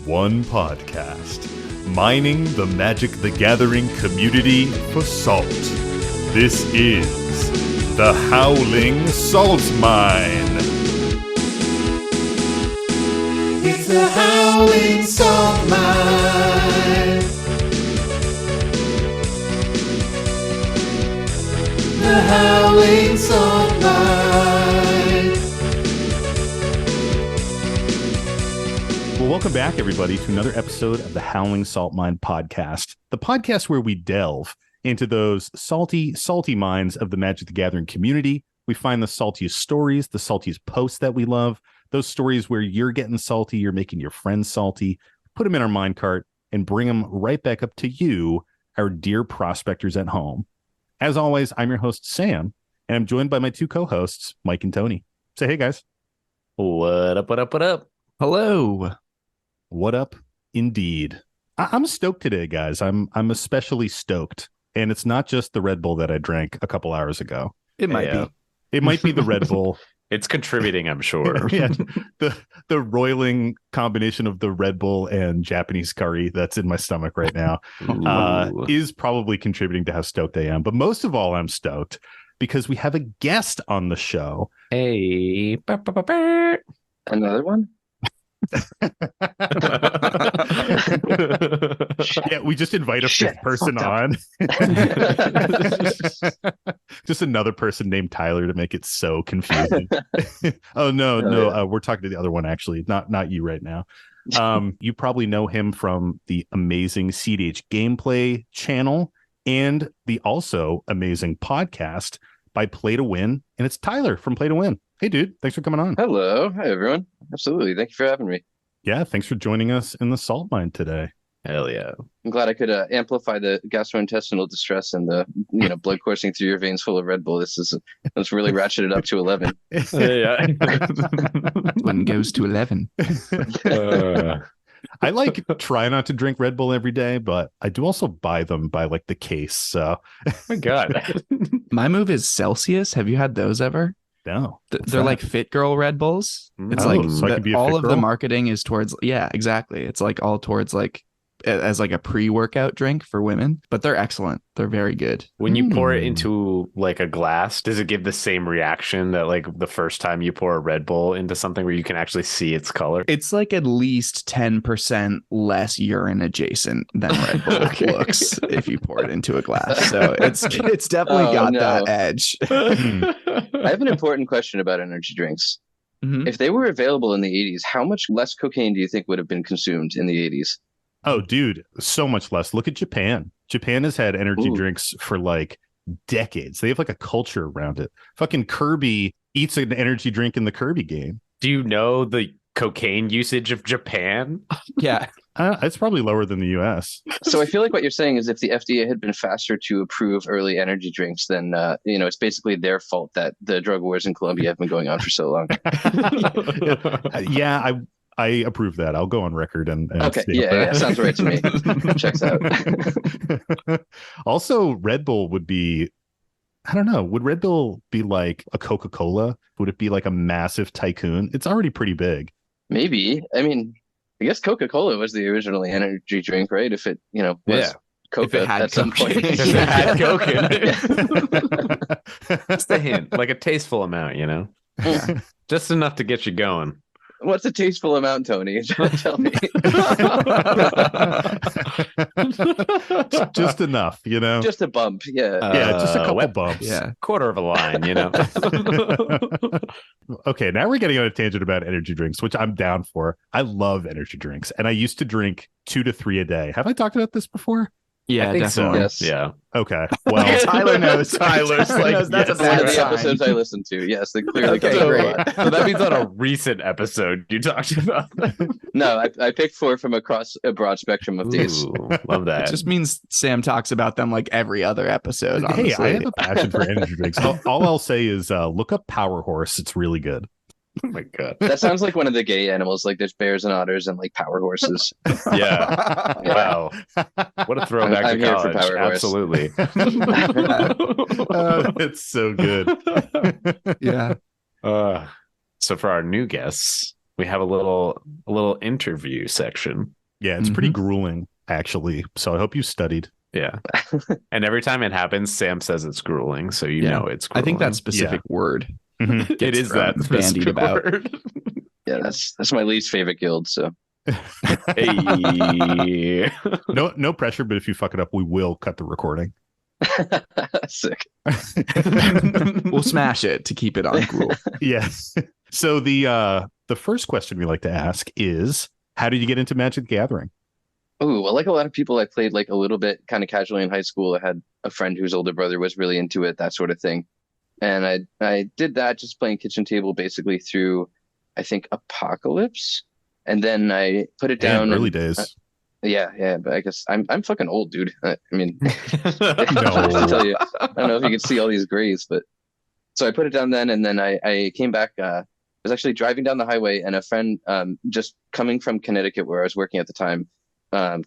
one podcast, mining the Magic the Gathering community for salt. This is the Howling Salt Mine. It's the Howling Salt Mine. The Howling Salt Mine. Well, welcome back, everybody, to another episode of the Howling Salt Mine podcast, the podcast where we delve into those salty mines of the Magic the Gathering community. We find the saltiest stories, the saltiest posts that we love, those stories where you're getting salty, you're making your friends salty, put them in our mine cart and bring them right back up to you, our dear prospectors at home. As always, I'm your host, Sam, and I'm joined by my two co-hosts, Mike and Tony. Say hey, guys. What up, what up, what up? Hello. What up, indeed. I'm stoked today, guys. I'm especially stoked. And it's not just the Red Bull that I drank a couple hours ago. It might be. It might be the Red Bull. It's contributing, I'm sure. Yeah, the roiling combination of the Red Bull and Japanese curry that's in my stomach right now is probably contributing to how stoked I am. But most of all, I'm stoked because we have a guest on the show. Hey. Another one? Yeah, we just invite a fifth person on. Just another person named Tyler to make it so confusing. Oh no, we're talking to the other one actually, not you right now. You probably know him from the amazing cEDH gameplay channel and the also amazing podcast by Play to Win, and it's Tyler from Play to Win. Hey, dude, thanks for coming on. Hello. Hi, everyone. Absolutely. Thank you for having me. Yeah, thanks for joining us in the salt mine today. Hell yeah. I'm glad I could amplify the gastrointestinal distress and the blood coursing through your veins full of Red Bull. Let's really ratchet it up to 11. Yeah. One goes to 11. I try not to drink Red Bull every day, but I do also buy them by the case. So, my God. My move is Celsius. Have you had those ever? No. They're like Fit Girl Red Bulls. It's so I can be a all fit of girl? the marketing is towards, yeah, exactly. It's all towards as a pre-workout drink for women, but they're excellent. They're very good. When you pour it into a glass, does it give the same reaction that the first time you pour a Red Bull into something where you can actually see its color? It's at least 10% less urine adjacent than Red Bull looks if you pour it into a glass. So it's definitely got that edge. I have an important question about energy drinks. Mm-hmm. If they were available in the 80s, how much less cocaine do you think would have been consumed in the 80s? Oh, dude, so much less. Look at Japan. Japan has had energy drinks for decades. They have a culture around it. Fucking Kirby eats an energy drink in the Kirby game. Do you know the cocaine usage of Japan? Yeah. It's probably lower than the US. So I feel like what you're saying is if the FDA had been faster to approve early energy drinks, then it's basically their fault that the drug wars in Colombia have been going on for so long. Yeah, I approve that. I'll go on record and okay. Yeah, sounds right to me. Checks out. Also, Red Bull would be, I don't know, would Red Bull be like a Coca-Cola? Would it be like a massive tycoon? It's already pretty big. Maybe. I mean, I guess Coca-Cola was the original energy drink, right? If it, was Coca at some point. If it had Coke in it. That's the hint. A tasteful amount, Yeah. Just enough to get you going. What's a tasteful amount, Tony? Tell me. Just enough, Just a bump, yeah. Just a couple bumps. Yeah. Quarter of a line, Okay, now we're getting on a tangent about energy drinks, which I'm down for. I love energy drinks, and I used to drink 2 to 3 a day. Have I talked about this before? Yeah, I think definitely. so. Yes. Yeah. Okay. Well, Tyler knows. Tyler's That's a Those are bad the sign. episodes I listened to. Yes, they clearly Okay, cover a great. lot. So that means on a recent episode you talked about that. No, I picked 4 from across a broad spectrum of days. Ooh, love It that. just means Sam talks about them every other episode. Honestly. hey, I have a passion for energy drinks. All I'll say is look up Power Horse. It's really good. Oh my God. That sounds like one of the gay animals. There's bears and otters and power horses. Yeah. Wow. What a throwback I'm to here for college. Power Horse. Absolutely. It's so good. Yeah. So for our new guests, we have a little interview section. Yeah, it's pretty grueling, actually. So I hope you studied. Yeah. And every time it happens, Sam says it's grueling, so you know it's grueling. I think that specific word it is that bandied about. word. Yeah, that's my least favorite guild. So Hey. No pressure, but if you fuck it up, we will cut the recording. sick. We'll smash it to keep it on gruel. Yes. So the first question we like to ask is, how did you get into Magic the Gathering? Oh, well, like a lot of people, I played like a little bit kind of casually in high school. I had a friend whose older brother was really into it, that sort of thing. And I did that just playing kitchen table basically through, I think, Apocalypse. And then I put it down. Early days. Yeah, but I guess I'm fucking old, dude. I mean, No. I tell you, I don't know if you can see all these grays, but so I put it down then, and then I came back. I was actually driving down the highway, and a friend just coming from Connecticut, where I was working at the time,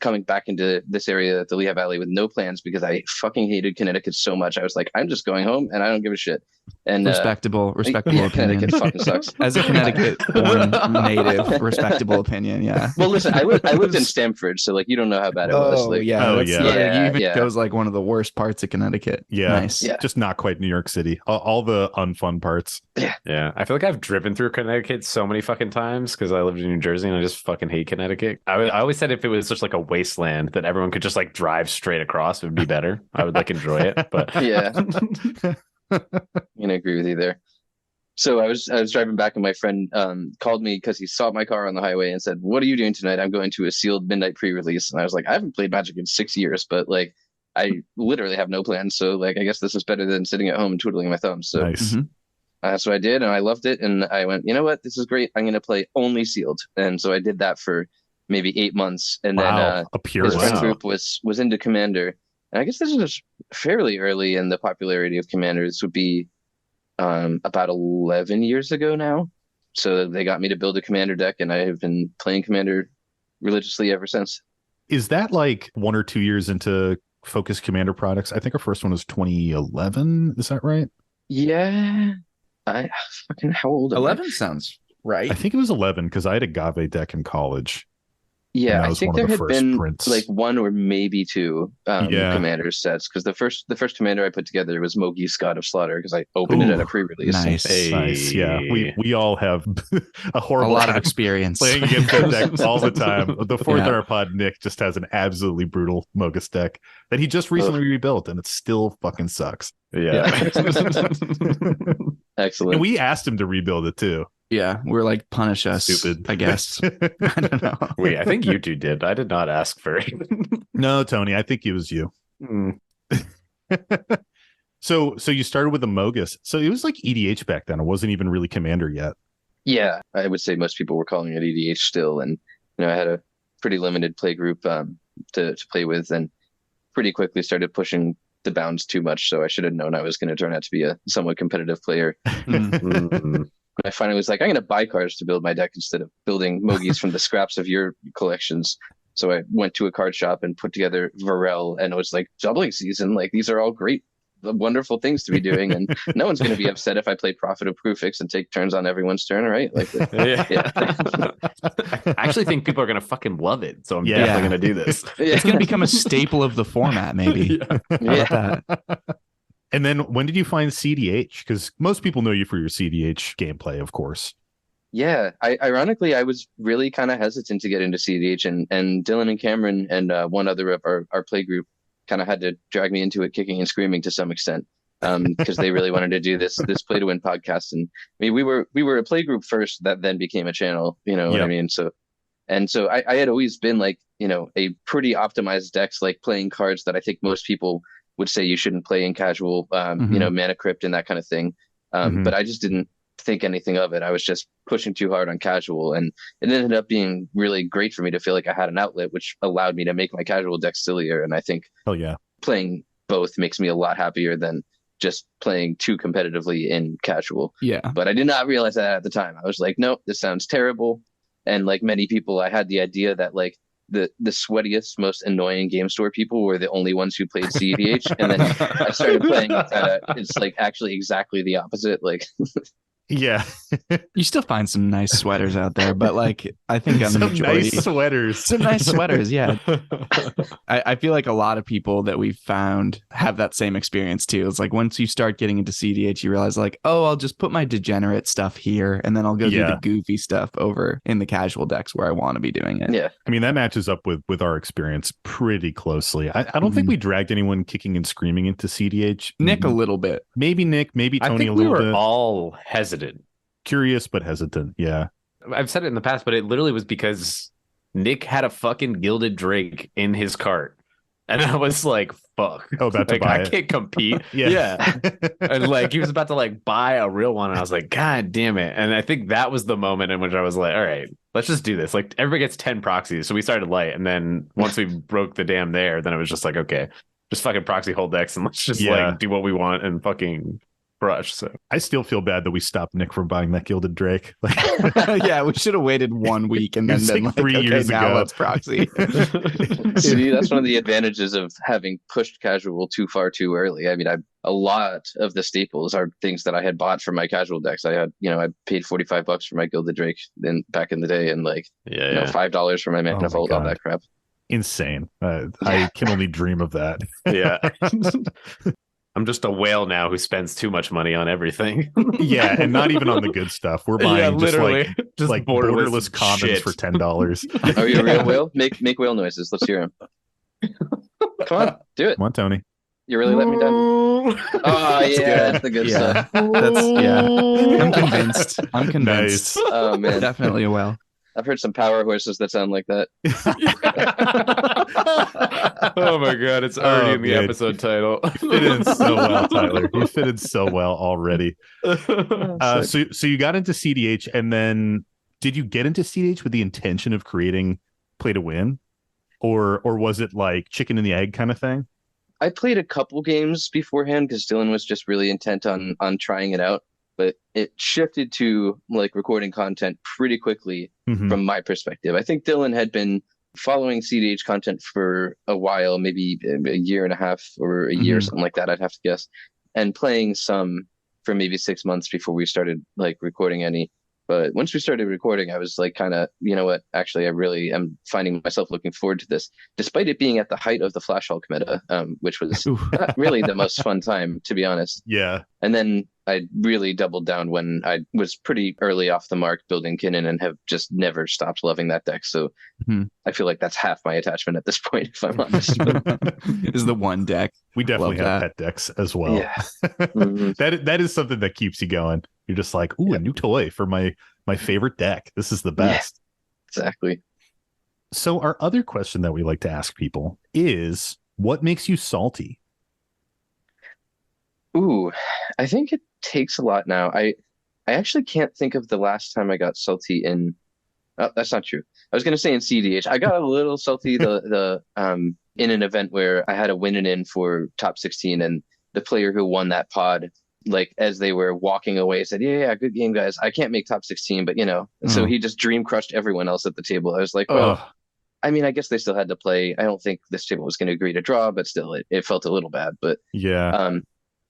coming back into this area, the Lehigh Valley, with no plans because I fucking hated Connecticut so much. I was like, I'm just going home, and I don't give a shit. And respectable yeah, opinion. Connecticut fucking sucks. As a Connecticut-born native, respectable opinion. Yeah. Well, listen, I lived in Stamford, so like you don't know how bad it was. Like, You even goes like one of the worst parts of Connecticut. Yeah, nice. Yeah. Just not quite New York City. All the unfun parts. Yeah. I feel like I've driven through Connecticut so many fucking times because I lived in New Jersey and I just fucking hate Connecticut. I always said if it was just like a wasteland that everyone could just like drive straight across, it would be better. I would like enjoy it. But yeah. I'm gonna agree with you there. So I was driving back, and my friend called me because he saw my car on the highway and said, "What are you doing tonight?" "I'm going to a sealed midnight pre-release." And I was like, "I haven't played Magic in 6 years, but like I literally have no plans. So like I guess this is better than sitting at home and twiddling my thumbs." So Nice. so I did, and I loved it, and I went, you know what, this is great. I'm gonna play only sealed, and so I did that for maybe 8 months, and then A his purist. friend group was into Commander, and I guess this was fairly early in the popularity of Commander. This would be about 11 years ago now. So they got me to build a Commander deck, and I have been playing Commander religiously ever since. Is that like 1 or 2 years into Focus Commander products? I think our first one was 2011. Is that right? Yeah. I fucking, how old am I? 11 sounds right. I think it was 11 because I had a Agave deck in college. Yeah, that I was think one of there the had first been prints. like 1 or maybe 2 Commander sets, because the first Commander I put together was Mogi's God of Slaughter, because I opened it at a pre-release. Nice. Nice. Yeah, we all have a A horrible lot of time experience. playing against that deck all the time. The fourth in our pod, Nick, just has an absolutely brutal Mogus deck that he just recently rebuilt, and it still fucking sucks. yeah. Excellent. And we asked him to rebuild it too. Yeah, we're like, punish us. Stupid. I guess. I don't know. Wait, I think you two did. I did not ask for it. No, Tony, I think it was you. Mm. So you started with a Mogus. So it was like EDH back then. It wasn't even really Commander yet. Yeah, I would say most people were calling it EDH still, and I had a pretty limited play group to play with, and pretty quickly started pushing the bounds too much. So I should have known I was going to turn out to be a somewhat competitive player. Mm. I finally was like, I'm going to buy cards to build my deck instead of building Mogis from the scraps of your collections. So I went to a card shop and put together Varel, and it was like doubling season. Like, these are all great, wonderful things to be doing, and no one's going to be upset if I play Prophet of Prufix and take turns on everyone's turn, right? Like, Yeah. I actually think people are going to fucking love it. So I'm definitely going to do this. It's going to become a staple of the format, maybe. Yeah. How about that? And then when did you find cEDH? Because most people know you for your cEDH gameplay, of course. Yeah, ironically, I was really kind of hesitant to get into cEDH, and Dylan and Cameron and one other of our play group kind of had to drag me into it, kicking and screaming to some extent, because they really wanted to do this play to win podcast. And I mean, we were a play group first that then became a channel, you know what I mean? So I had always been like, a pretty optimized decks, like playing cards that I think most people would say you shouldn't play in casual, Mana Crypt and that kind of thing. But I just didn't think anything of it. I was just pushing too hard on casual, and it ended up being really great for me to feel like I had an outlet, which allowed me to make my casual deck sillier. And I think playing both makes me a lot happier than just playing too competitively in casual. Yeah. But I did not realize that at the time. I was like, nope, this sounds terrible. And like many people, I had the idea that like the sweatiest, most annoying game store people were the only ones who played cEDH. And then I started playing it's like actually exactly the opposite. Like Yeah. You still find some nice sweaters out there, but like I think on the majority, nice sweaters. some nice sweaters. Yeah. I feel like a lot of people that we've found have that same experience too. It's like once you start getting into cEDH, you realize like, oh, I'll just put my degenerate stuff here and then I'll go do the goofy stuff over in the casual decks where I want to be doing it. Yeah. I mean, that matches up with our experience pretty closely. I don't think we dragged anyone kicking and screaming into cEDH. Nick a little bit. Maybe Nick, maybe Tony I think a we little were bit. all hesitant. Curious but hesitant. Yeah. I've said it in the past, but it literally was because Nick had a fucking gilded drake in his cart. And I was like, fuck. Oh, about to like, buy I it. can't compete. Yeah. And like he was about to like buy a real one. And I was like, God damn it. And I think that was the moment in which I was like, all right, let's just do this. Like everybody gets 10 proxies. So we started light. And then once we broke the dam there, then it was just like, okay, just fucking proxy hold decks and let's just like do what we want and fucking brush. So I still feel bad that we stopped Nick from buying that gilded drake. Like, yeah, we should have waited 1 week and then It's been like like, 3 okay, years now ago. let's proxy. See, that's one of the advantages of having pushed casual too far too early. I mean, a lot of the staples are things that I had bought for my casual decks. I had, I paid $45 for my Gilded Drake back in the day, and like, $5 for my Mana Vault, all that crap. Insane. I can only dream of that. Yeah. I'm just a whale now who spends too much money on everything. Yeah, and not even on the good stuff. We're buying just borderless commons shit. for $10. Are you a real whale? Make whale noises. Let's hear them. Come on, do it. Come on, Tony. You really let me down. Oh yeah, that's the good stuff. I'm convinced. Nice. Oh man, Definitely a whale. I've heard some power horses that sound like that. Oh my god, it's already in the episode title. You fit in so well, Tyler. You fit in so well already. So you got into cEDH, and then did you get into cEDH with the intention of creating play to win, or was it like chicken and the egg kind of thing? I played a couple games beforehand because Dylan was just really intent on trying it out. But it shifted to like recording content pretty quickly from my perspective. I think Dylan had been following cEDH content for a while, maybe a year and a half or a year, something like that, I'd have to guess, and playing some for maybe 6 months before we started like recording any. But once we started recording, I was like, kind of, you know what? Actually, I really am finding myself looking forward to this, despite it being at the height of the Flash Hulk meta, which was not really the most fun time, to be honest. Yeah. And then I really doubled down when I was pretty early off the mark building Kinnan and have just never stopped loving that deck. So I feel like that's half my attachment at this point, if I'm honest. Is the one deck. We definitely have pet decks as well. Yeah. That is something that keeps you going. You're just like, ooh, a new toy for my favorite deck. This is the best. Yeah, exactly. So our other question that we like to ask people is, what makes you salty? Ooh, I think it takes a lot now. I actually can't think of the last time I got salty in. Oh, that's not true. I was going to say in cEDH. I got a little salty in an event where I had a win and in for top 16, and the player who won that pod, like as they were walking away, said, yeah, good game, guys. I can't make top 16, but so he just dream crushed everyone else at the table. I was like, well, I mean, I guess they still had to play. I don't think this table was going to agree to draw, but still it felt a little bad. But yeah.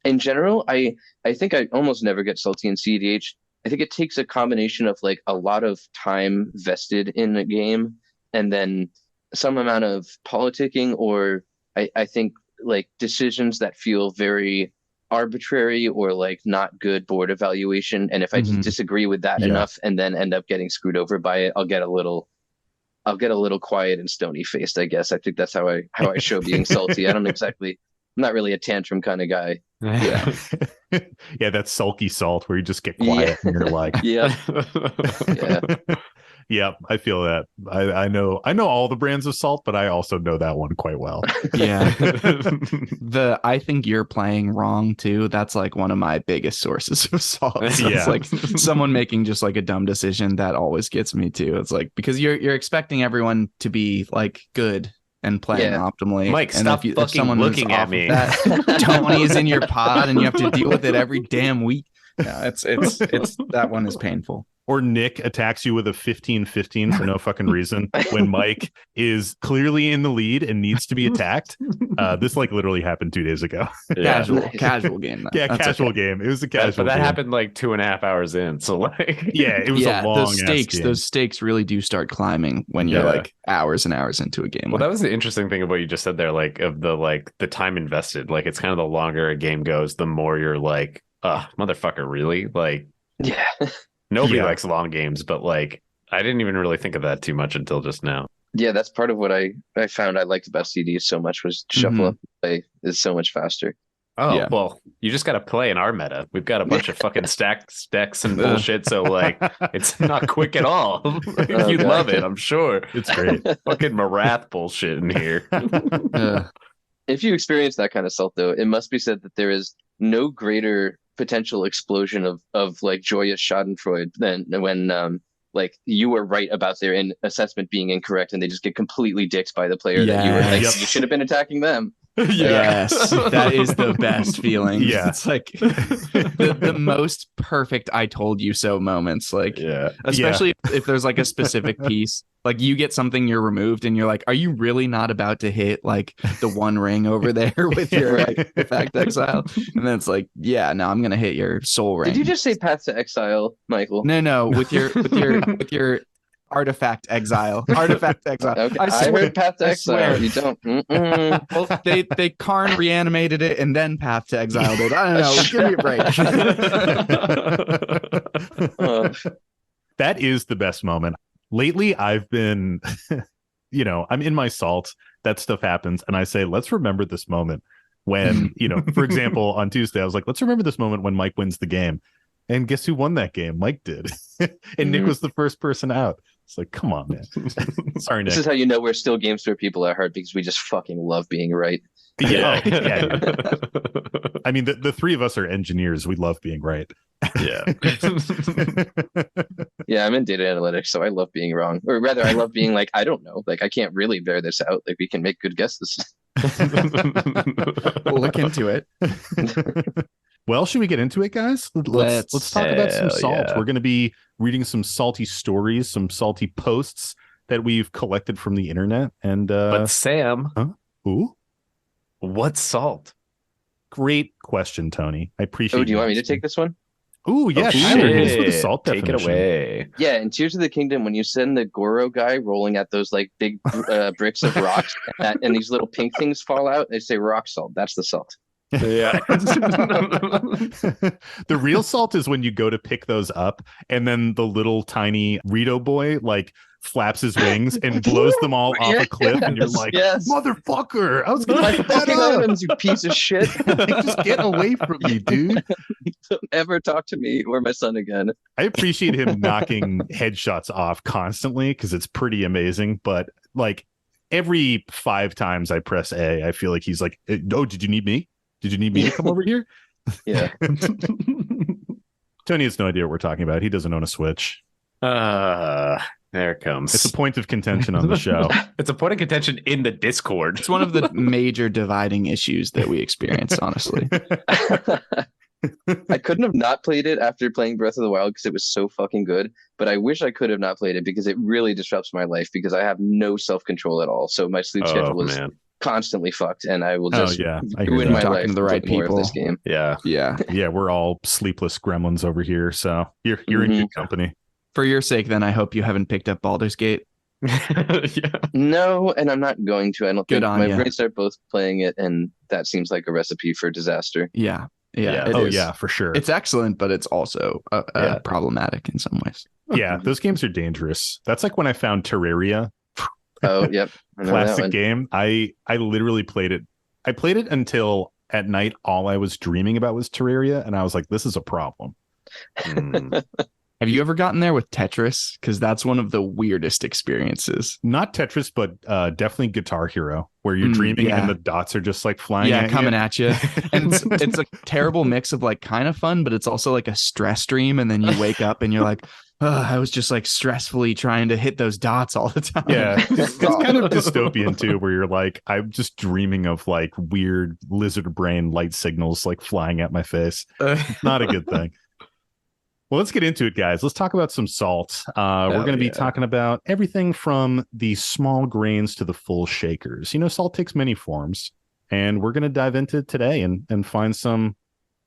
In general, I think I almost never get salty in cEDH. I think it takes a combination of like a lot of time vested in a game and then some amount of politicking, or I think like decisions that feel very arbitrary or like not good board evaluation. And if I just disagree with that enough and then end up getting screwed over by it, I'll get a little quiet and stony faced, I guess. I think that's how I show being salty. I'm not really a tantrum kind of guy. Yeah. Yeah, that's sulky salt where you just get quiet and you're like, yeah. Yeah, I feel that. I know all the brands of salt, but I also know that one quite well. Yeah. I think you're playing wrong too. That's like one of my biggest sources of salt. So it's like someone making just like a dumb decision that always gets me too. It's like, because you're expecting everyone to be like good and playing optimally. Mike, and stop if someone looking at me. Tony is in your pod and you have to deal with it every damn week. Yeah, it's that one is painful. Or Nick attacks you with a 15-15 for no fucking reason when Mike is clearly in the lead and needs to be attacked. This like literally happened 2 days ago. Yeah. Casual game. Yeah, That's casual okay. game. It was a But casual that game. happened like 2.5 hours in. So like, Yeah, it was a long those stakes really do start climbing when you're like hours and hours into a game. Well, that was the interesting thing of what you just said there, like of the time invested. Like it's kind of the longer a game goes, the more you're like, motherfucker, really? Like, Yeah. nobody likes long games, but like I didn't even really think of that too much until just now. Yeah, that's part of what I found I liked about CEDH so much was shuffle up and play is so much faster. Oh, Yeah. well, you just got to play in our meta. We've got a bunch of fucking specs and bullshit. So like, it's not quick at all. You'd love it, I'm sure. It's great. Fucking Marath bullshit in here. If you experience that kind of salt, though, it must be said that there is no greater potential explosion of like joyous Schadenfreude than when like you were right about their assessment being incorrect and they just get completely dicked by the player that you were like, you should have been attacking them. Yes, that is the best feeling. Yeah. It's like the most perfect I told you so moments. Like, especially if there's like a specific piece, like you get something, you're removed and you're like, are you really not about to hit like the one ring over there with your like effect exile? And then it's like, yeah, no, I'm gonna hit your soul ring. Did you just say Path to Exile, Michael? No, with your artifact exile. Okay. I heard Path to Exile. You don't. Well, they Karn reanimated it and then Path to Exile it. I don't know. Give me a break. That is the best moment. Lately, I've been, I'm in my salt. That stuff happens. And I say, let's remember this moment when, for example, on Tuesday, I was like, let's remember this moment when Mike wins the game. And guess who won that game? Mike did. And Nick was the first person out. It's like, come on, man. Sorry, Nick. This is how you know we're still Game Store people at heart because we just fucking love being right. Yeah. I mean, the three of us are engineers. We love being right. Yeah. Yeah, I'm in data analytics, so I love being wrong. Or rather, I love being like, I don't know. Like, I can't really bear this out. Like, we can make good guesses. We'll look into it. Well, should we get into it, guys? Let's talk about some salt. Yeah. We're going to be reading some salty stories, some salty posts that we've collected from the internet. And but Sam, Ooh? What's salt? Great question, Tony. I appreciate it. Oh, do you want me to take this one? Ooh, yeah, Tyler, here's the salt take definition. It away. Yeah, in Tears of the Kingdom, when you send the Goro guy rolling at those like big bricks of rocks and these little pink things fall out, they say rock salt. That's the salt. Yeah. The real salt is when you go to pick those up and then the little tiny Rito boy like flaps his wings and blows them all off a cliff and you're like, motherfucker, I was gonna pick that up. Items, you piece of shit. Like, just get away from me, dude. Don't ever talk to me or my son again. I appreciate him knocking headshots off constantly because it's pretty amazing, but like every 5 times I press A, I feel like he's like, oh, did you need me? Did you need me to come over here? Yeah. Tony has no idea what we're talking about. He doesn't own a Switch. There it comes. It's a point of contention on the show. It's a point of contention in the Discord. It's one of the major dividing issues that we experience, honestly. I couldn't have not played it after playing Breath of the Wild because it was so fucking good, but I wish I could have not played it because it really disrupts my life because I have no self-control at all. So my sleep schedule is constantly fucked and I will just ruin my life to the right people. This game. Yeah, we're all sleepless gremlins over here, so you're in good company. For your sake, then, I hope you haven't picked up Baldur's Gate. No, and I'm not going to. I don't think my brains are both playing it, and that seems like a recipe for disaster. Yeah. Yeah, for sure. It's excellent, but it's also problematic in some ways. Yeah, those games are dangerous. That's like when I found Terraria. Oh, yep. Classic game. I literally played it. I played it until at night all I was dreaming about was Terraria, and I was like, this is a problem. Have you ever gotten there with Tetris? Because that's one of the weirdest experiences. Not Tetris, but definitely Guitar Hero, where you're dreaming and the dots are just like flying at you. And it's a terrible mix of like kind of fun, but it's also like a stress dream. And then you wake up and you're like, I was just like stressfully trying to hit those dots all the time. Yeah, it's kind of dystopian too, where you're like, I'm just dreaming of like weird lizard brain light signals like flying at my face. Not a good thing. Well, let's get into it, guys. Let's talk about some salt. We're going to be talking about everything from the small grains to the full shakers. You know, salt takes many forms, and we're going to dive into it today and find some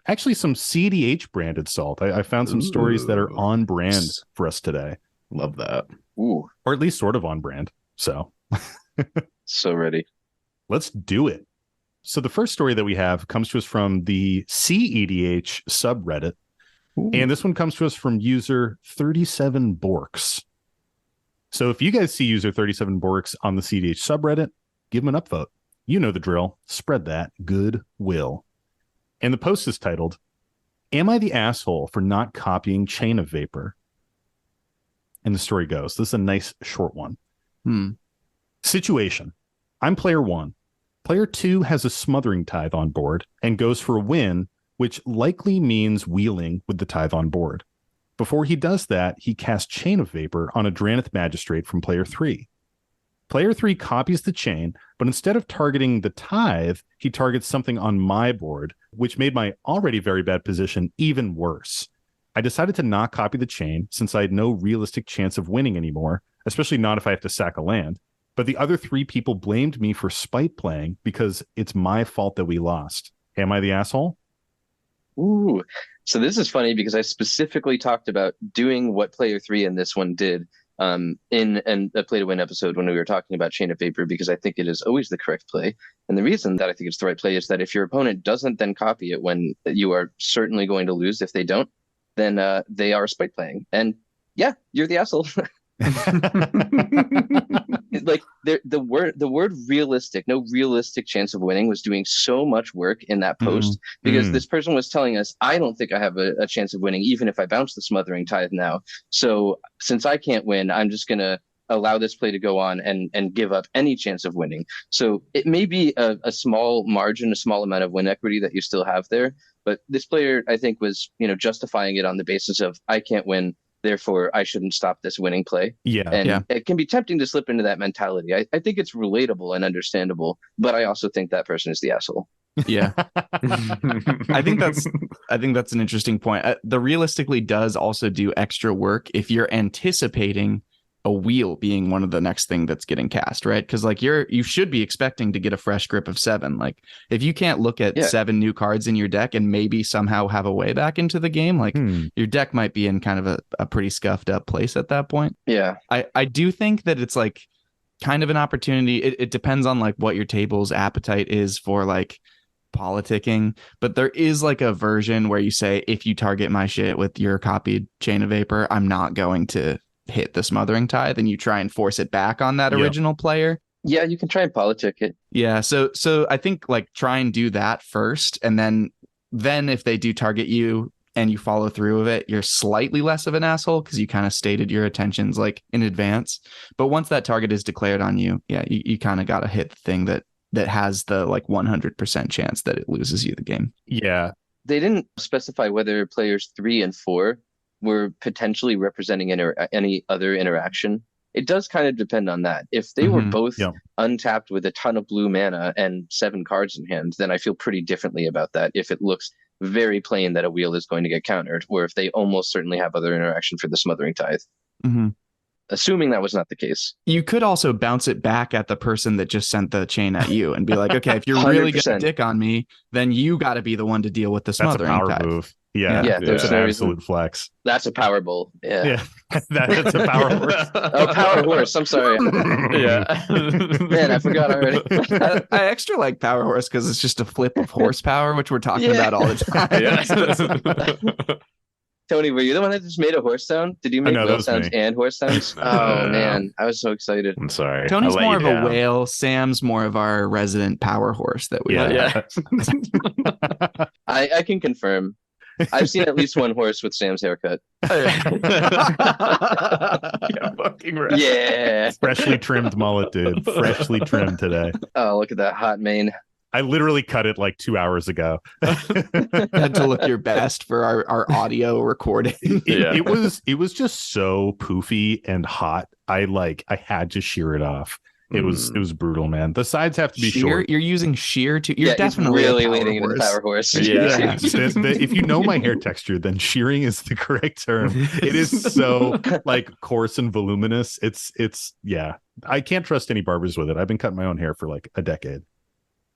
cEDH branded salt. I found some stories that are on brand for us today. Love that. Ooh, or at least sort of on brand. So ready. Let's do it. So the first story that we have comes to us from the cEDH subreddit. Ooh. And this one comes to us from user 37 Borks. So if you guys see user 37 Borks on the cEDH subreddit, give him an upvote. You know the drill. Spread that goodwill. And the post is titled, "Am I the asshole for not copying Chain of Vapor?" And the story goes, this is a nice short one. Situation. I'm player 1. Player 2 has a smothering tithe on board and goes for a win, which likely means wheeling with the tithe on board. Before he does that, he casts Chain of Vapor on a Dranith Magistrate from player 3. Player 3 copies the chain, but instead of targeting the tithe, he targets something on my board, which made my already very bad position even worse. I decided to not copy the chain since I had no realistic chance of winning anymore, especially not if I have to sack a land. But the other 3 people blamed me for spite playing because it's my fault that we lost. Am I the asshole? Ooh, so this is funny because I specifically talked about doing what player 3 in this one did in a play to win episode when we were talking about Chain of Vapor, because I think it is always the correct play. And the reason that I think it's the right play is that if your opponent doesn't then copy it when you are certainly going to lose if they don't, then they are spite playing. And yeah, you're the asshole. Like the word realistic, no realistic chance of winning, was doing so much work in that post because this person was telling us, I don't think I have a chance of winning even if I bounce the smothering tithe now. So since I can't win, I'm just gonna allow this play to go on and give up any chance of winning. So it may be a small margin, a small amount of win equity that you still have there, but this player, I think, was, justifying it on the basis of I can't win, therefore I shouldn't stop this winning play. And it can be tempting to slip into that mentality. I think it's relatable and understandable, but I also think that person is the asshole. Yeah. I think that's an interesting point. The realistically does also do extra work if you're anticipating a wheel being one of the next thing that's getting cast, right? Because like you should be expecting to get a fresh grip of 7. Like if you can't look at 7 new cards in your deck and maybe somehow have a way back into the game, like your deck might be in kind of a pretty scuffed up place at that point. Yeah. I do think that it's like kind of an opportunity. It depends on like what your table's appetite is for like politicking, but there is like a version where you say, if you target my shit with your copied Chain of Vapor, I'm not going to hit the smothering tithe, and you try and force it back on that original player. Yeah, you can try and politic it. Yeah, so I think like try and do that first, and then if they do target you and you follow through with it, you're slightly less of an asshole because you kind of stated your intentions like in advance. But once that target is declared on you, you kind of got to hit the thing that has the like 100% chance that it loses you the game. Yeah. They didn't specify whether players 3 and 4 were potentially representing any other interaction. It does kind of depend on that. If they were both untapped with a ton of blue mana and 7 cards in hand, then I feel pretty differently about that. If it looks very plain that a wheel is going to get countered, or if they almost certainly have other interaction for the smothering tithe. Assuming that was not the case. You could also bounce it back at the person that just sent the chain at you and be like, okay, if you're really going to dick on me, then you got to be the one to deal with the smothering tithe. That's a power move. Yeah, there's an absolute flex. That's a Powerball. Yeah. That's a power horse. Oh, Power Horse. I'm sorry. Yeah. Man, I forgot already. I extra like Power Horse because it's just a flip of horsepower, which we're talking about all the time. Tony, were you the one that just made a horse sound? Did you make whale sounds and horse sounds? Oh, man. I was so excited. I'm sorry. Tony's more of a whale. Sam's more of our resident power horse that we have. I can confirm. I've seen at least one horse with Sam's haircut. Fucking right. Yeah. Freshly trimmed mullet, dude. Freshly trimmed today. Oh, look at that hot mane. I literally cut it like 2 hours ago. Had to look your best for our audio recording. It was just so poofy and hot. I had to shear it off. It was brutal, man. The sides have to be sheer, short. you're using sheer to. You're Yeah, definitely he's really a power leaning into the horse. power horse. Yeah. If you know my hair texture, then shearing is the correct term. It is so like coarse and voluminous. It's yeah. I can't trust any barbers with it. I've been cutting my own hair for like a decade.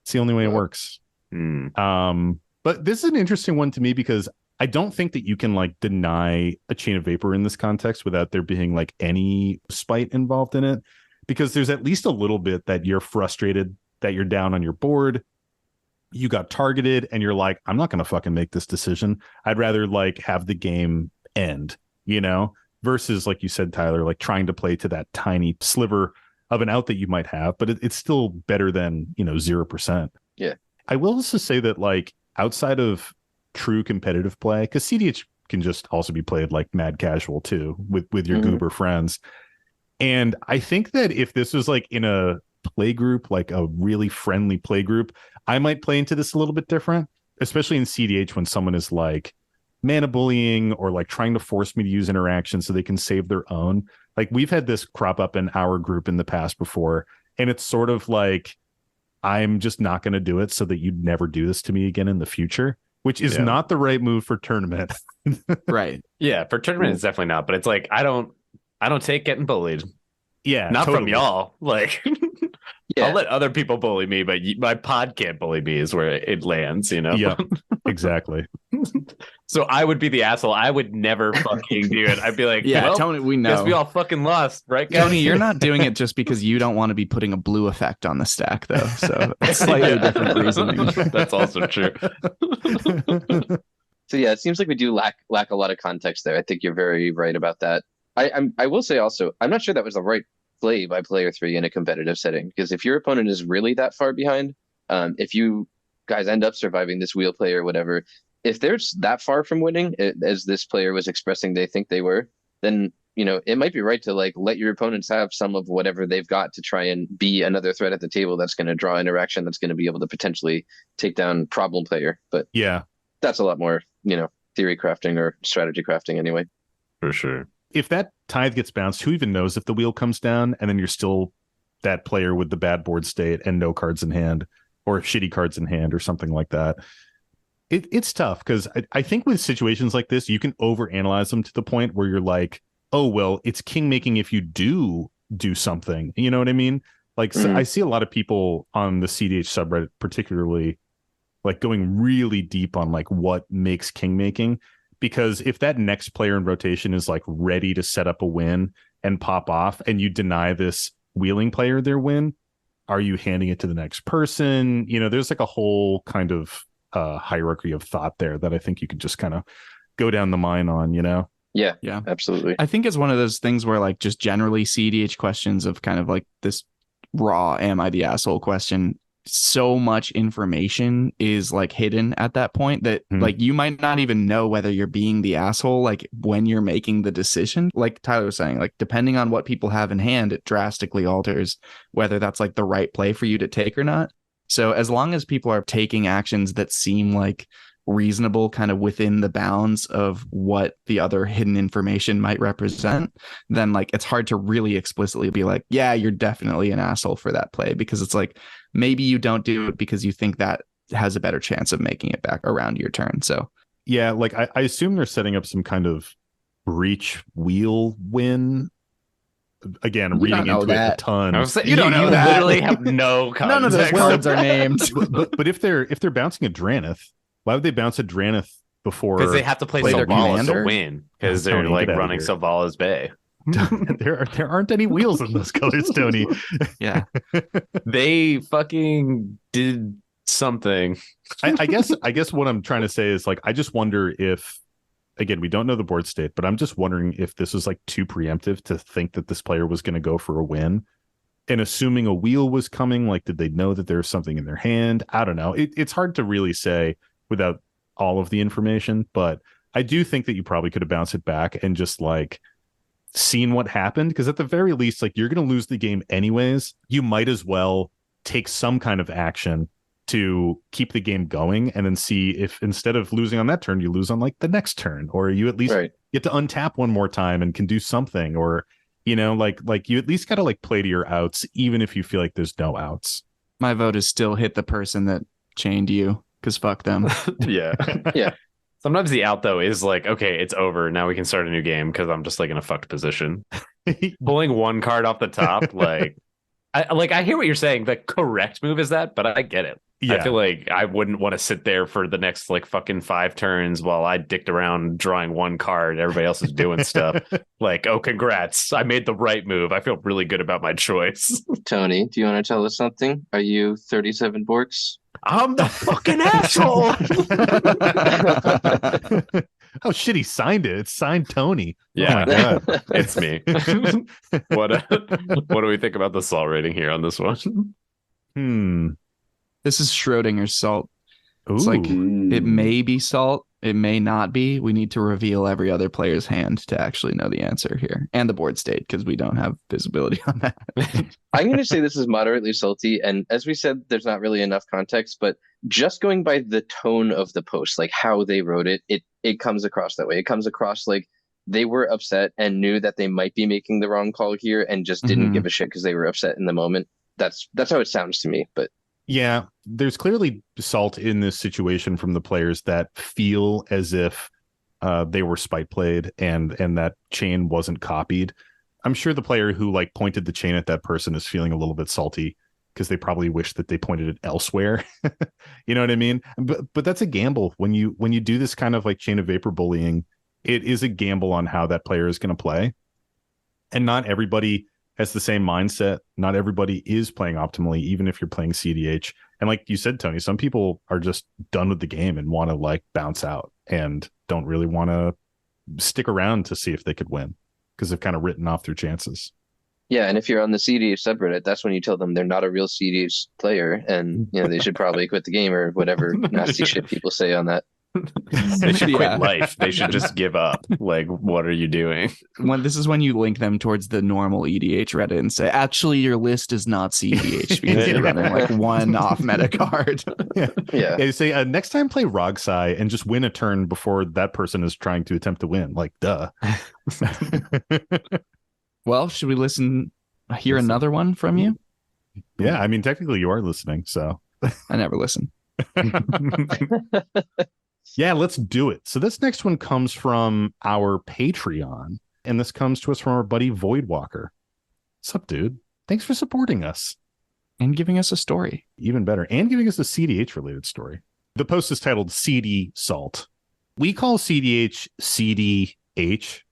It's the only way it works. But this is an interesting one to me because I don't think that you can like deny a chain of vapor in this context without there being like any spite involved in it, because there's at least a little bit that you're frustrated that you're down on your board, you got targeted, and you're like, I'm not going to fucking make this decision. I'd rather like have the game end, you know, versus like you said, Tyler, like trying to play to that tiny sliver of an out that you might have, but it's still better than, 0%. Yeah. I will also say that like outside of true competitive play, because cEDH can just also be played like mad casual too with your goober friends. And I think that if this was like in a play group, like a really friendly play group, I might play into this a little bit different, especially in cEDH when someone is like mana bullying or like trying to force me to use interaction so they can save their own. Like we've had this crop up in our group in the past before, and it's sort of like, I'm just not going to do it so that you'd never do this to me again in the future, which is not the right move for tournament. Right. Yeah, for tournament it's definitely not, but it's like I don't take getting bullied. Yeah, not totally. from y'all. Like I'll let other people bully me, but my pod can't bully me is where it lands, Yeah, exactly. So I would be the asshole. I would never fucking do it. I'd be like, yeah, Tony, we know. Guess we all fucking lost, right, guys? Tony, you're not doing it just because you don't want to be putting a blue effect on the stack, though. So it's slightly different reasoning. That's also true. So yeah, it seems like we do lack a lot of context there. I think you're very right about that. I will say also, I'm not sure that was the right play by player 3 in a competitive setting, because if your opponent is really that far behind, if you guys end up surviving this wheel play or whatever, if they're that far from winning, as this player was expressing they think they were, then it might be right to like let your opponents have some of whatever they've got to try and be another threat at the table that's going to draw interaction, that's going to be able to potentially take down problem player. But yeah, that's a lot more theory crafting or strategy crafting anyway. For sure. If that tithe gets bounced, who even knows if the wheel comes down and then you're still that player with the bad board state and no cards in hand or shitty cards in hand or something like that. It's tough because I think with situations like this, you can overanalyze them to the point where you're like, oh, well, it's king making if you do something. You know what I mean? Like, so I see a lot of people on the cEDH subreddit, particularly like going really deep on like what makes king making. Because if that next player in rotation is like ready to set up a win and pop off and you deny this wheeling player their win, are you handing it to the next person? There's like a whole kind of hierarchy of thought there that I think you could just kind of go down the mine on, Yeah, yeah, absolutely. I think it's one of those things where like just generally cEDH questions of kind of like this raw am I the asshole question, so much information is like hidden at that point that like you might not even know whether you're being the asshole like when you're making the decision. Like Tyler was saying, like depending on what people have in hand, it drastically alters whether that's like the right play for you to take or not. So as long as people are taking actions that seem like reasonable kind of within the bounds of what the other hidden information might represent, then like it's hard to really explicitly be like, yeah, you're definitely an asshole for that play, because it's like maybe you don't do it because you think that has a better chance of making it back around your turn. So yeah, like I assume they're setting up some kind of breach wheel win. Again, reading into it a ton. You don't know that. Literally have no context. None of those cards are named. but if they're bouncing a Dranith, why would they bounce a Dranith before? Because they have to play Selvala to win. Because they're like running Selvala's Bay. there aren't any wheels in those colors, Tony. Yeah, they fucking did something. I guess what I'm trying to say is like I just wonder if. Again, we don't know the board state, but I'm just wondering if this is like too preemptive to think that this player was going to go for a win. And assuming a wheel was coming, like, did they know that there's something in their hand? I don't know. It's hard to really say without all of the information, but I do think that you probably could have bounced it back and just like seen what happened. Because at the very least, like you're going to lose the game anyways. You might as well take some kind of action to keep the game going and then see if instead of losing on that turn, you lose on like the next turn, or you at least get to untap one more time and can do something, or You know, like you at least got to like play to your outs, even if you feel like there's no outs. My vote is still hit the person that chained you, because fuck them. Yeah. Yeah. Sometimes the out though is like, okay, it's over. Now we can start a new game because I'm just like in a fucked position. Pulling one card off the top, I hear what you're saying. The correct move is that, but I get it. Yeah. I feel like I wouldn't want to sit there for the next like fucking 5 turns while I dicked around drawing one card. Everybody else is doing stuff. Like, oh, congrats. I made the right move. I feel really good about my choice. Tony, do you want to tell us something? Are you 37 Borks? I'm the fucking asshole. Oh shit, he signed it. It's signed Tony. Yeah, Oh my God. it's me. What do we think about the salt rating here on this one? This is Schrodinger's salt. Ooh. It's like it may be salt, it may not be. We need to reveal every other player's hand to actually know the answer here, and the board state, because we don't have visibility on that. I'm going to say this is moderately salty, and as we said, there's not really enough context, but just going by the tone of the post, like how they wrote it, it comes across that way. It comes across like they were upset and knew that they might be making the wrong call here and just didn't give a shit because they were upset in the moment. That's how it sounds to me, but yeah, there's clearly salt in this situation from the players that feel as if they were spite played and that chain wasn't copied. I'm sure the player who like pointed the chain at that person is feeling a little bit salty because they probably wish that they pointed it elsewhere. You know what I mean? But that's a gamble when you do this kind of like chain of vapor bullying. It is a gamble on how that player is going to play, and not everybody has the same mindset. Not everybody is playing optimally, even if you're playing cEDH. And like you said, Tony, some people are just done with the game and want to like bounce out and don't really want to stick around to see if they could win because they've kind of written off their chances. yeah, and if you're on the cEDH subreddit, that's when you tell them they're not a real cEDH player and they should probably quit the game or whatever nasty shit people say on that. They should quit life. They should just give up. Like, what are you doing? This is when you link them towards the normal EDH Reddit and say, actually, your list is not cEDH because you're running like one off meta card. Yeah. You say next time play Rogsai and just win a turn before that person is trying to attempt to win. Like, duh. Well, should we hear another one from you? Yeah, I mean, technically you are listening, so. I never listen. Yeah, let's do it. So this next one comes from our Patreon, and this comes to us from our buddy Voidwalker. What's up, dude? Thanks for supporting us. And giving us a story. Even better. And giving us a cEDH-related story. The post is titled CD Salt. We call cEDH CDH,